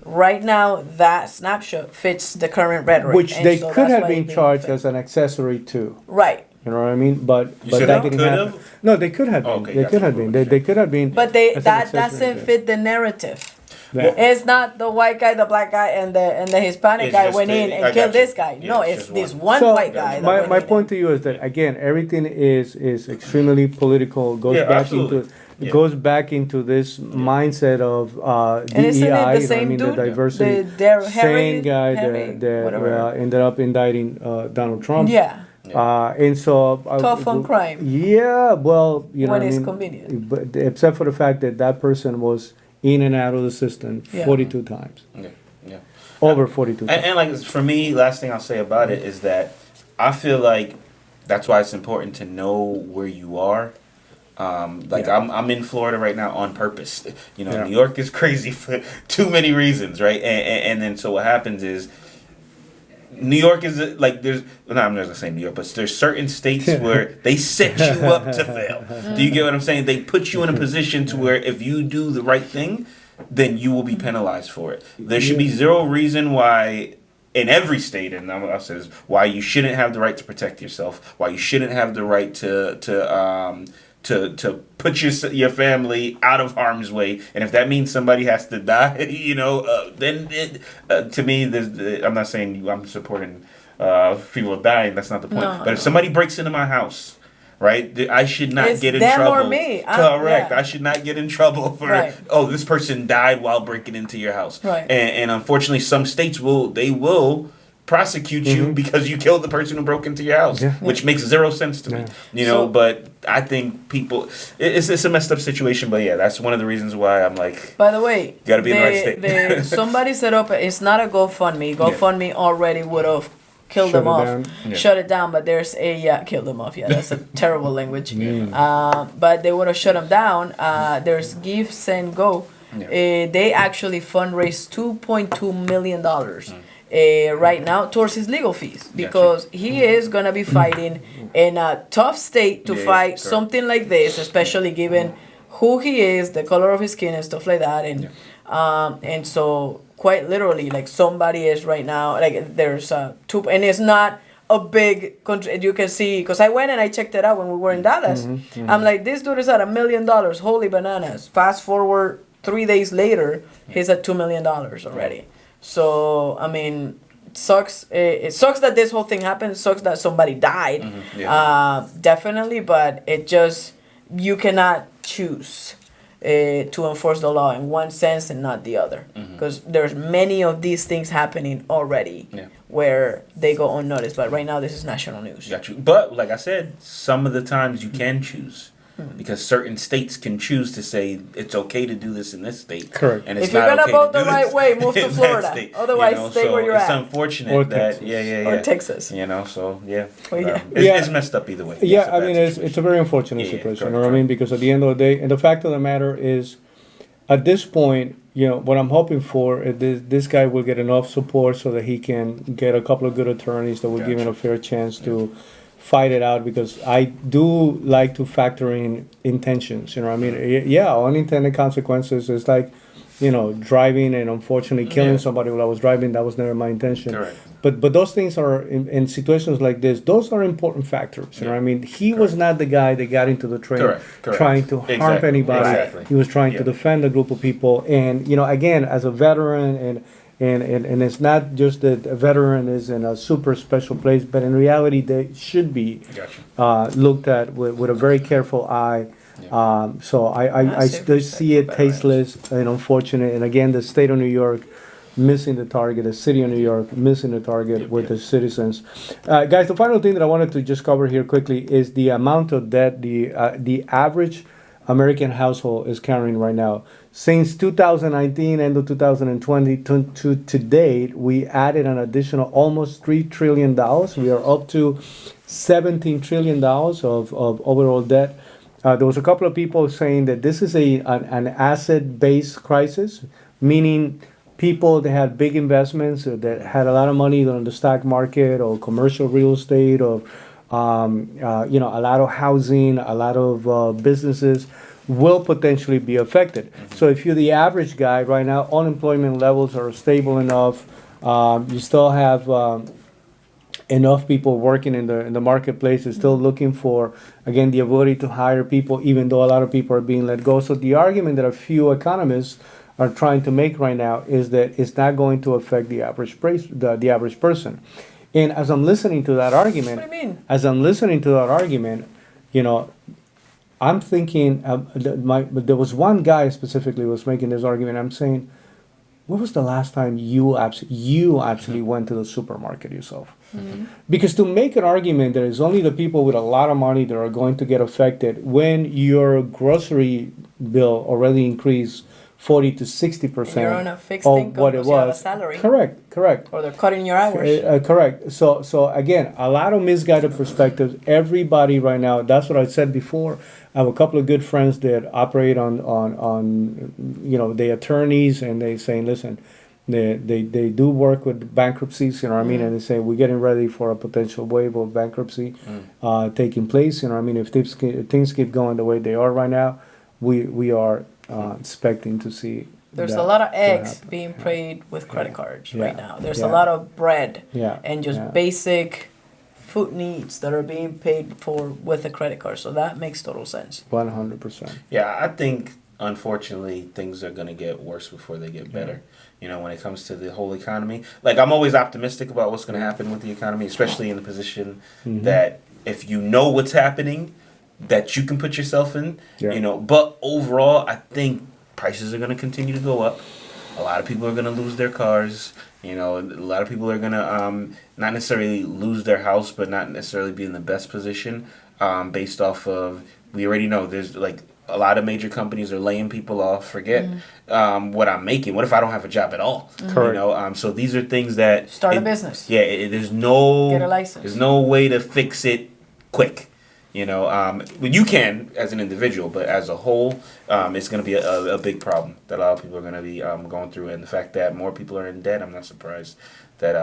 right now that snapshot fits the current rhetoric, which and they so could that's have why been it charged fit. as an accessory to. Right. You know what I mean? But said that they didn't could happen. have? No, they could have been. Okay, they gotcha. could have been. They could have been. But as an that accessory doesn't to. fit the narrative. Yeah. It's not the white guy, the black guy, and the Hispanic It's guy just went the- in I and got killed you. this guy. Yeah, No, it's it's just this one. one white guy. that my went in point and- to you is that again, everything is extremely political. Goes Yeah, back absolutely. into Yeah. goes back into this mindset of And isn't it DEI. the you know what I same mean, dude? the diversity. The Same guy Harry, that whatever. ended up indicting Donald Trump. Yeah. And so Tough on crime. Yeah, well, you know, When what I it's mean? convenient. But except for the fact that person was in and out of the system Yeah. 42 times, Yeah. Yeah. over 42 times. And like for me, last thing I'll say about it is that I feel like that's why it's important to know where you are. Yeah. I'm in Florida right now on purpose. You know, Yeah. New York is crazy for too many reasons, right? And then so what happens is New York is like there's no, I'm not gonna say New York, but there's certain states where they set you up to fail. Do you get what I'm saying? They put you in a position to where if you do the right thing, then you will be penalized for it. There should be zero reason why in every state, and I'll say this, why you shouldn't have the right to protect yourself, why you shouldn't have the right to put your family out of harm's way, and if that means somebody has to die, you know, then to me, I'm not saying I'm supporting people dying. That's not the point. No, but if somebody breaks into my house, right, I should not It's get in them trouble. or me. Correct. Yeah. I should not get in trouble for Right. this person died while breaking into your house. Right. And unfortunately, some states will prosecute you because you killed the person who broke into your house, Yeah. which makes zero sense to me. Yeah. You know, So- but I think people, it's a messed up situation. But yeah, that's one of the reasons why I'm like, By the way, Gotta be in the right state. somebody set up. It's not a GoFundMe. GoFundMe already would have killed Shut them it off, down. Yeah. shut it down. But there's kill them off. Yeah, that's a terrible language. But they would have shut them down. There's Give Send Go. Yeah. They actually fundraised $2.2 million. Right now towards his legal fees because he is gonna be fighting in a tough state to Yeah, fight correct. something like this, especially given who he is, the color of his skin, and stuff like that. And so quite literally, like somebody is right now, like there's two, and it's not a big country. You can see because I went and I checked it out when we were in Dallas. I'm like, this dude is at $1 million. Holy bananas! Fast forward 3 days later, he's at $2 million already. So I mean, it sucks that this whole thing happened. It sucks that somebody died. Definitely, but it just you cannot choose to enforce the law in one sense and not the other because there's many of these things happening already where they go unnoticed. But right now, this is national news. got you. But like I said, some of the times you can choose. Because certain states can choose to say it's okay to do this in this state, Correct. and it's If you're not gonna okay vote to do the right this way, move to in that Florida. state, Otherwise, stay so where you're it's at. unfortunate Or that Texas. Or Texas. You know, so yeah, Oh, yeah. It's messed up either way. Yeah, It's a I bad mean, situation. it's a very unfortunate Yeah, situation. correct, You know what I mean? Because at the end of the day, and the fact of the matter is, at this point, you know, what I'm hoping for is this guy will get enough support so that he can get a couple of good attorneys that will give him Gotcha. a fair chance to fight it out. Because I do like to factor in intentions. You know what I mean? Yeah, unintended consequences is like driving and unfortunately killing Yeah. somebody while I was driving. That was never my intention. Correct. But those things are in situations like this. Those are important factors. You know what I mean? He was not the guy that got into the train Correct. trying to harm Exactly. anybody. Exactly. He was trying to Yeah. defend a group of people. And again, as a veteran, and it's not just that a veteran is in a super special place, but in reality, they should be Gotcha. looked at with a very careful eye. Yeah. So I Massive still see it respect for tasteless and unfortunate. And again, the state of New York missing the target, the city of New York missing the target Yep, with yep. the citizens. Guys, the final thing that I wanted to just cover here quickly is the amount of debt the average American household is carrying right now. Since 2019, end of 2020 to date, we added an additional almost $3 trillion. We are up to $17 trillion of overall debt. There was a couple of people saying that this is an asset-based crisis, meaning people that had big investments that had a lot of money on the stock market or commercial real estate or a lot of housing, a lot of businesses will potentially be affected. So if you're the average guy right now, unemployment levels are stable enough. You still have enough people working in the marketplace is still looking for, again, the ability to hire people, even though a lot of people are being let go. So the argument that a few economists are trying to make right now is that it's not going to affect the average price, the average person. And as I'm listening to that argument, What do you mean? as I'm listening to that argument, I'm thinking, there was one guy specifically who was making this argument. I'm saying, when was the last time you actually went to the supermarket yourself? Because to make an argument that it's only the people with a lot of money that are going to get affected when your grocery bill already increased 40 to 60% You're on a fixed of income what it because you have a was. salary. Correct. Or they're cutting your hours. Correct. So again, a lot of misguided perspectives. Everybody right now, that's what I said before. I have a couple of good friends that operate on the attorneys, and they saying, listen, they do work with bankruptcies, you know what I mean, and they say we're getting ready for a potential wave of bankruptcy taking place, you know what I mean. If things keep going the way they are right now, we are expecting to see. There's that a lot of to eggs happen. being paid with credit cards Yeah. right now. There's Yeah. a lot of bread Yeah. and just Yeah. basic food needs that are being paid for with a credit card. So that makes total sense. 100%. Yeah, I think unfortunately things are gonna get worse before they get better. When it comes to the whole economy, like I'm always optimistic about what's gonna happen with the economy, especially in the position that if you know what's happening, that you can put yourself in. Yeah. But overall, I think prices are gonna continue to go up. A lot of people are gonna lose their cars. A lot of people are gonna not necessarily lose their house, but not necessarily be in the best position based off of, we already know there's like a lot of major companies are laying people off. Forget what I'm making. What if I don't have a job at all? Correct. So these are things that Start a business. Yeah, there's no Get a license. There's no way to fix it quick. But you can as an individual, but as a whole, it's going to be a big problem that a lot of people are going to be going through. And the fact that more people are in debt, I'm not surprised that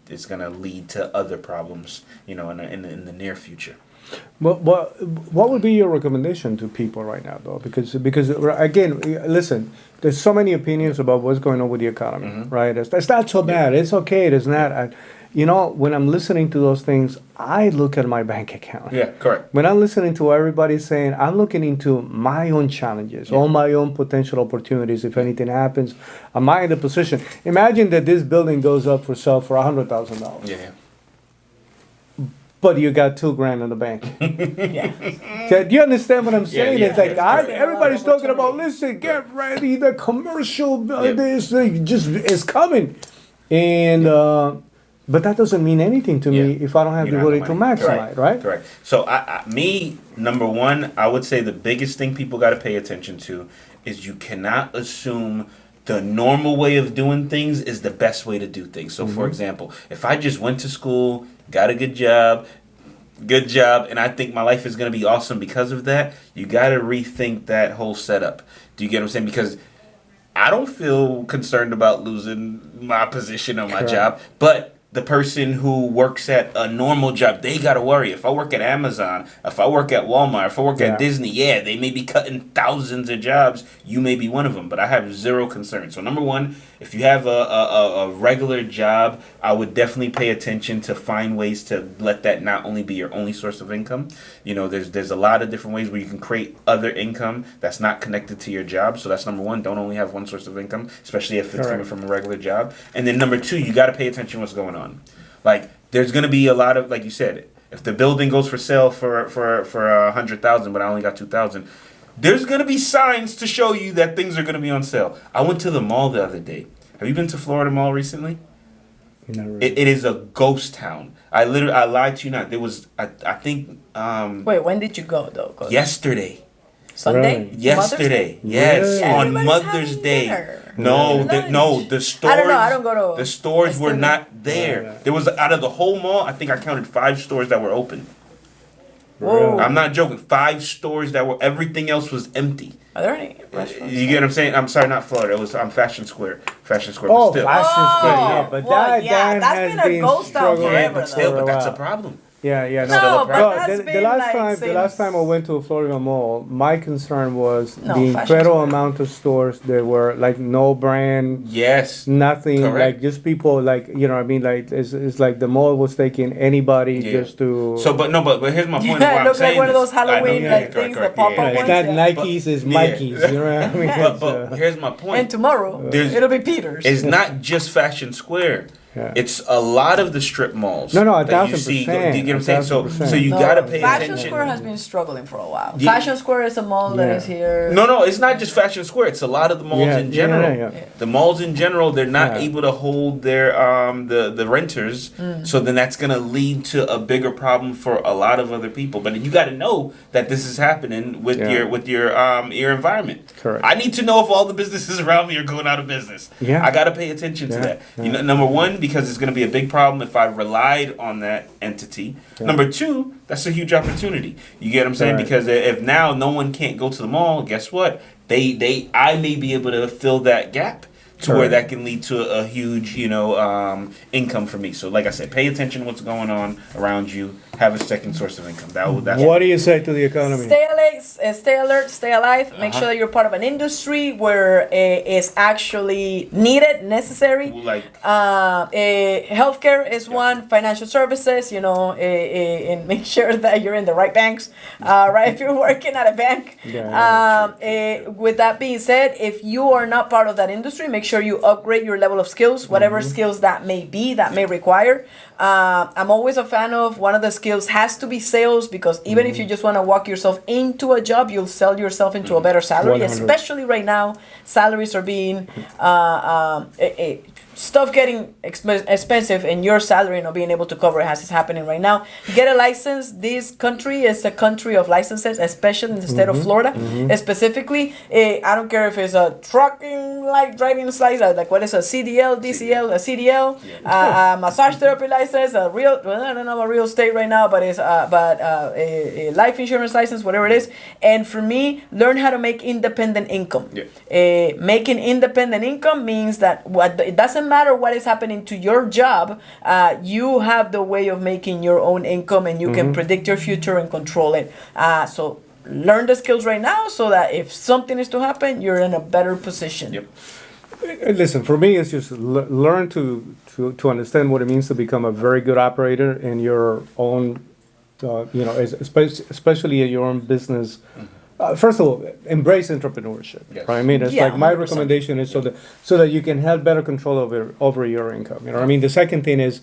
it's going to lead to other problems, in the near future. What would be your recommendation to people right now, though? Because again, listen, there's so many opinions about what's going on with the economy, right? It's not so bad. It's okay. It's not. When I'm listening to those things, I look at my bank account. Yeah, correct. When I'm listening to everybody saying, I'm looking into my own challenges, all my own potential opportunities. If anything happens, am I in the position? Imagine that this building goes up for sale for $100,000. Yeah. But you got $2,000 in the bank. Yeah. Do you understand what I'm saying? yeah, It's like yeah. everybody's talking about. Listen, get ready. The commercial this is coming, and but that doesn't mean anything to me if I don't have You the don't ability have to the money. maximize, right? Correct. So number one, I would say the biggest thing people got to pay attention to is you cannot assume the normal way of doing things is the best way to do things. So, for example, if I just went to school, got a good job, and I think my life is going to be awesome because of that, you got to rethink that whole setup. Do you get what I'm saying? Because I don't feel concerned about losing my position on my job, but the person who works at a normal job, they got to worry. If I work at Amazon, if I work at Walmart, if I work at Disney, yeah, they may be cutting thousands of jobs. You may be one of them, but I have zero concern. So number one, if you have a regular job, I would definitely pay attention to find ways to let that not only be your only source of income. You know, there's a lot of different ways where you can create other income that's not connected to your job. So that's number one. Don't only have one source of income, especially if it's coming from a regular job. And then number two, you got to pay attention to what's going on. Like, there's going to be a lot of, like you said, if the building goes for sale for 100,000, but I only got 2,000, there's going to be signs to show you that things are going to be on sale. I went to the mall the other day. Have you been to Florida Mall recently? Not really. It is a ghost town. I lied to you not. There was, I think. Wait, when did you go though? Yesterday. Sunday? Really? Yesterday. Yes, Really? Yeah, on everybody's Mother's having Day. dinner. No, the stores. I don't know. I don't go to. The stores I were still- not there. Yeah. There was, out of the whole mall, I think I counted 5 stores that were open. Whoa. I'm not joking. 5 stores that were, everything else was empty. Are there any restaurants? You get what I'm saying? I'm sorry, not Florida. It was Fashion Square. Fashion Square. Oh, but still. Fashion Square, Oh, yeah, but well, that yeah, that's has been a been ghost town struggling forever, Yeah, but still, for but a that's a while. problem. Yeah, No, but No, that's the been last like time, the last since- time I went to a Florida mall, my concern was No, the Fashion incredible Square. amount of stores that were like no brand, Yes. nothing, Correct. like just people like, you know what I mean, like it's like the mall was taking anybody Yeah. just to. So, but here's my point. Yeah, of why it I'm looked like saying one of this. those Halloween, I know, like, correct, things correct, that pop yeah, up it's ones, not yeah. Nikes, it's Yeah. Mikey's, you know what I mean? But here's my point. And tomorrow, There's- it'll be Peter's. It's not just Fashion Square. Yeah. It's a lot of the strip malls. No, that you 1,000%, see. Do you get what I'm saying? So 1,000%. you No, gotta pay Fashion attention. Square has been struggling for a while. Yeah. Fashion Square is a mall that Yeah. is here. No, it's not just Fashion Square. It's a lot of the malls in general. Yeah. The malls in general, they're not Yeah. able to hold their the renters. So then that's gonna lead to a bigger problem for a lot of other people. But you got to know that this is happening with Yeah. your environment. Correct. I need to know if all the businesses around me are going out of business. Yeah. I got to pay attention to Yeah. that. Yeah. You know, number one, because it's gonna be a big problem if I relied on that entity. Yeah. Number two, that's a huge opportunity. You get what I'm saying? Right. Because if now no one can't go to the mall, guess what? I may be able to fill that gap to where Correct. that can lead to a huge, income for me. So like I said, pay attention to what's going on around you. Have a second source of income. That's What do you say to the economy? Stay alert, stay alive. Make sure that you're part of an industry where it's actually needed, necessary. like Healthcare is one, financial services, and make sure that you're in the right banks, right? If you're working at a bank. With that being said, if you are not part of that industry, make sure you upgrade your level of skills, whatever skills that may be, that may require. I'm always a fan of one of the skills has to be sales, because even if you just want to walk yourself into a job, you'll sell yourself into a better salary, 100. especially right now. Salaries are being stuff getting expensive, and your salary not being able to cover it, as is happening right now. Get a license. This country is a country of licenses, especially in the state of Florida. Specifically, I don't care if it's a trucking like driving license, like what is a CDL, DCL, a CDL, a massage therapy license, I don't know about real estate right now, but it's a life insurance license, whatever it is. And for me, learn how to make independent income. Making independent income means that it doesn't matter what is happening to your job, you have the way of making your own income, and you can predict your future and control it. So learn the skills right now, so that if something is to happen, you're in a better position. Yep. Listen, for me, it's just learn to understand what it means to become a very good operator in your own, especially in your own business. First of all, embrace entrepreneurship. Yes. Right? I mean, it's Yeah, like my 100%. recommendation is so that you can have better control over your income. You know what I mean? The second thing is,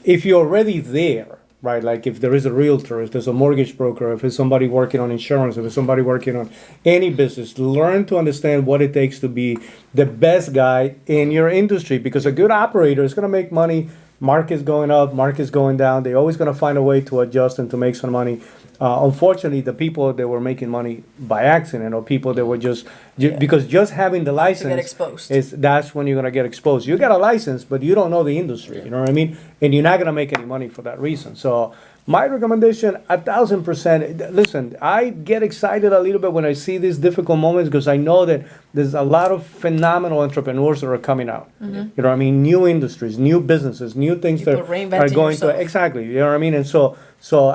if you're already there, right? Like if there is a realtor, if there's a mortgage broker, if it's somebody working on insurance, if it's somebody working on any business, learn to understand what it takes to be the best guy in your industry. Because a good operator is going to make money. Market's going up, market's going down. They're always going to find a way to adjust and to make some money. Unfortunately, the people that were making money by accident, or people that were because just having the license exposed. that's when you're gonna get exposed. You got a license, but you don't know the industry. You know what I mean? and you're not gonna make any money for that reason. So my recommendation, 1,000%. Listen, I get excited a little bit when I see these difficult moments because I know that there's a lot of phenomenal entrepreneurs that are coming out. You know what I mean? New industries, new businesses, new things People that are reinventing going yourself. to exactly. You know what I mean? And so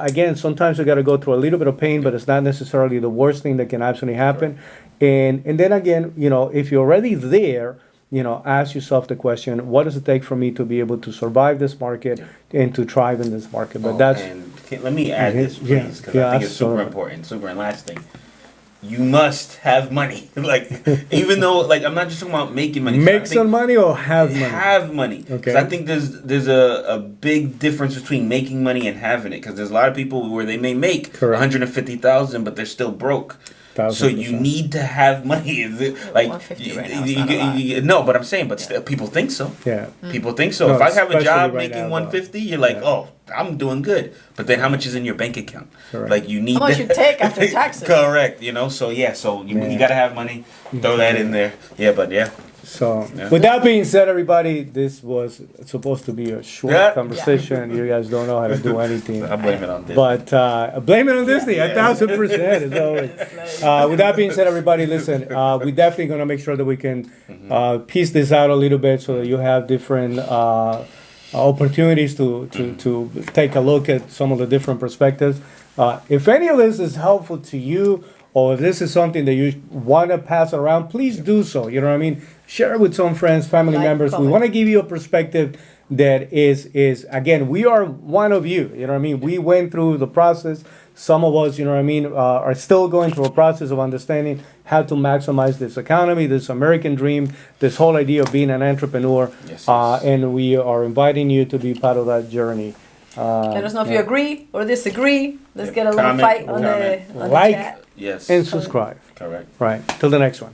again, sometimes you got to go through a little bit of pain, but it's not necessarily the worst thing that can actually happen. And then again, you know, if you're already there, you know, ask yourself the question, what does it take for me to be able to survive this market and to thrive in this market? But that's let me add this, Yeah, please, because yeah, I think it's super absolutely. important. Super, and last thing, you must have money. Like, even though, like, I'm not just talking about making money. I make think some money or have money. have money. Okay. 'Cause I think there's a big difference between making money and having it. Because there's a lot of people where they may make Correct. 150,000, but they're still broke. So you 1,000%. need to have money. Is it, like 150 right now is not a lot. no, but I'm saying, but still, people think so. Yeah. People think so. No, If I have a especially job right making now, 150, you're like, yeah. oh, I'm doing good. But then how much is in your bank account? Correct. Like you need How much you take after taxes? Correct. You know. So yeah. So you Yeah. gotta have money. Throw that in there. Yeah. But yeah. So, Yeah. with that being said, everybody, this was supposed to be a short Yeah. conversation. You guys don't know how to do anything. I blame it on this. But blame it on Disney, 1,000%. As always. With that being said, everybody, listen, we're definitely going to make sure that we can piece this out a little bit so that you have different opportunities to take a look at some of the different perspectives. If any of this is helpful to you, or if this is something that you want to pass around, please do so. You know what I mean? Share it with some friends, family Like, members. We comment. want to give you a perspective that is again, we are one of you. You know what I mean? We went through the process. Some of us, you know what I mean, are still going through a process of understanding how to maximize this economy, this American dream, this whole idea of being an entrepreneur. Yes, yes. And we are inviting you to be part of that journey. Let us know if you agree or disagree. Let's get a little Comment, fight on comment. the Like chat. Yes. and subscribe. Correct. Right. Till the next one.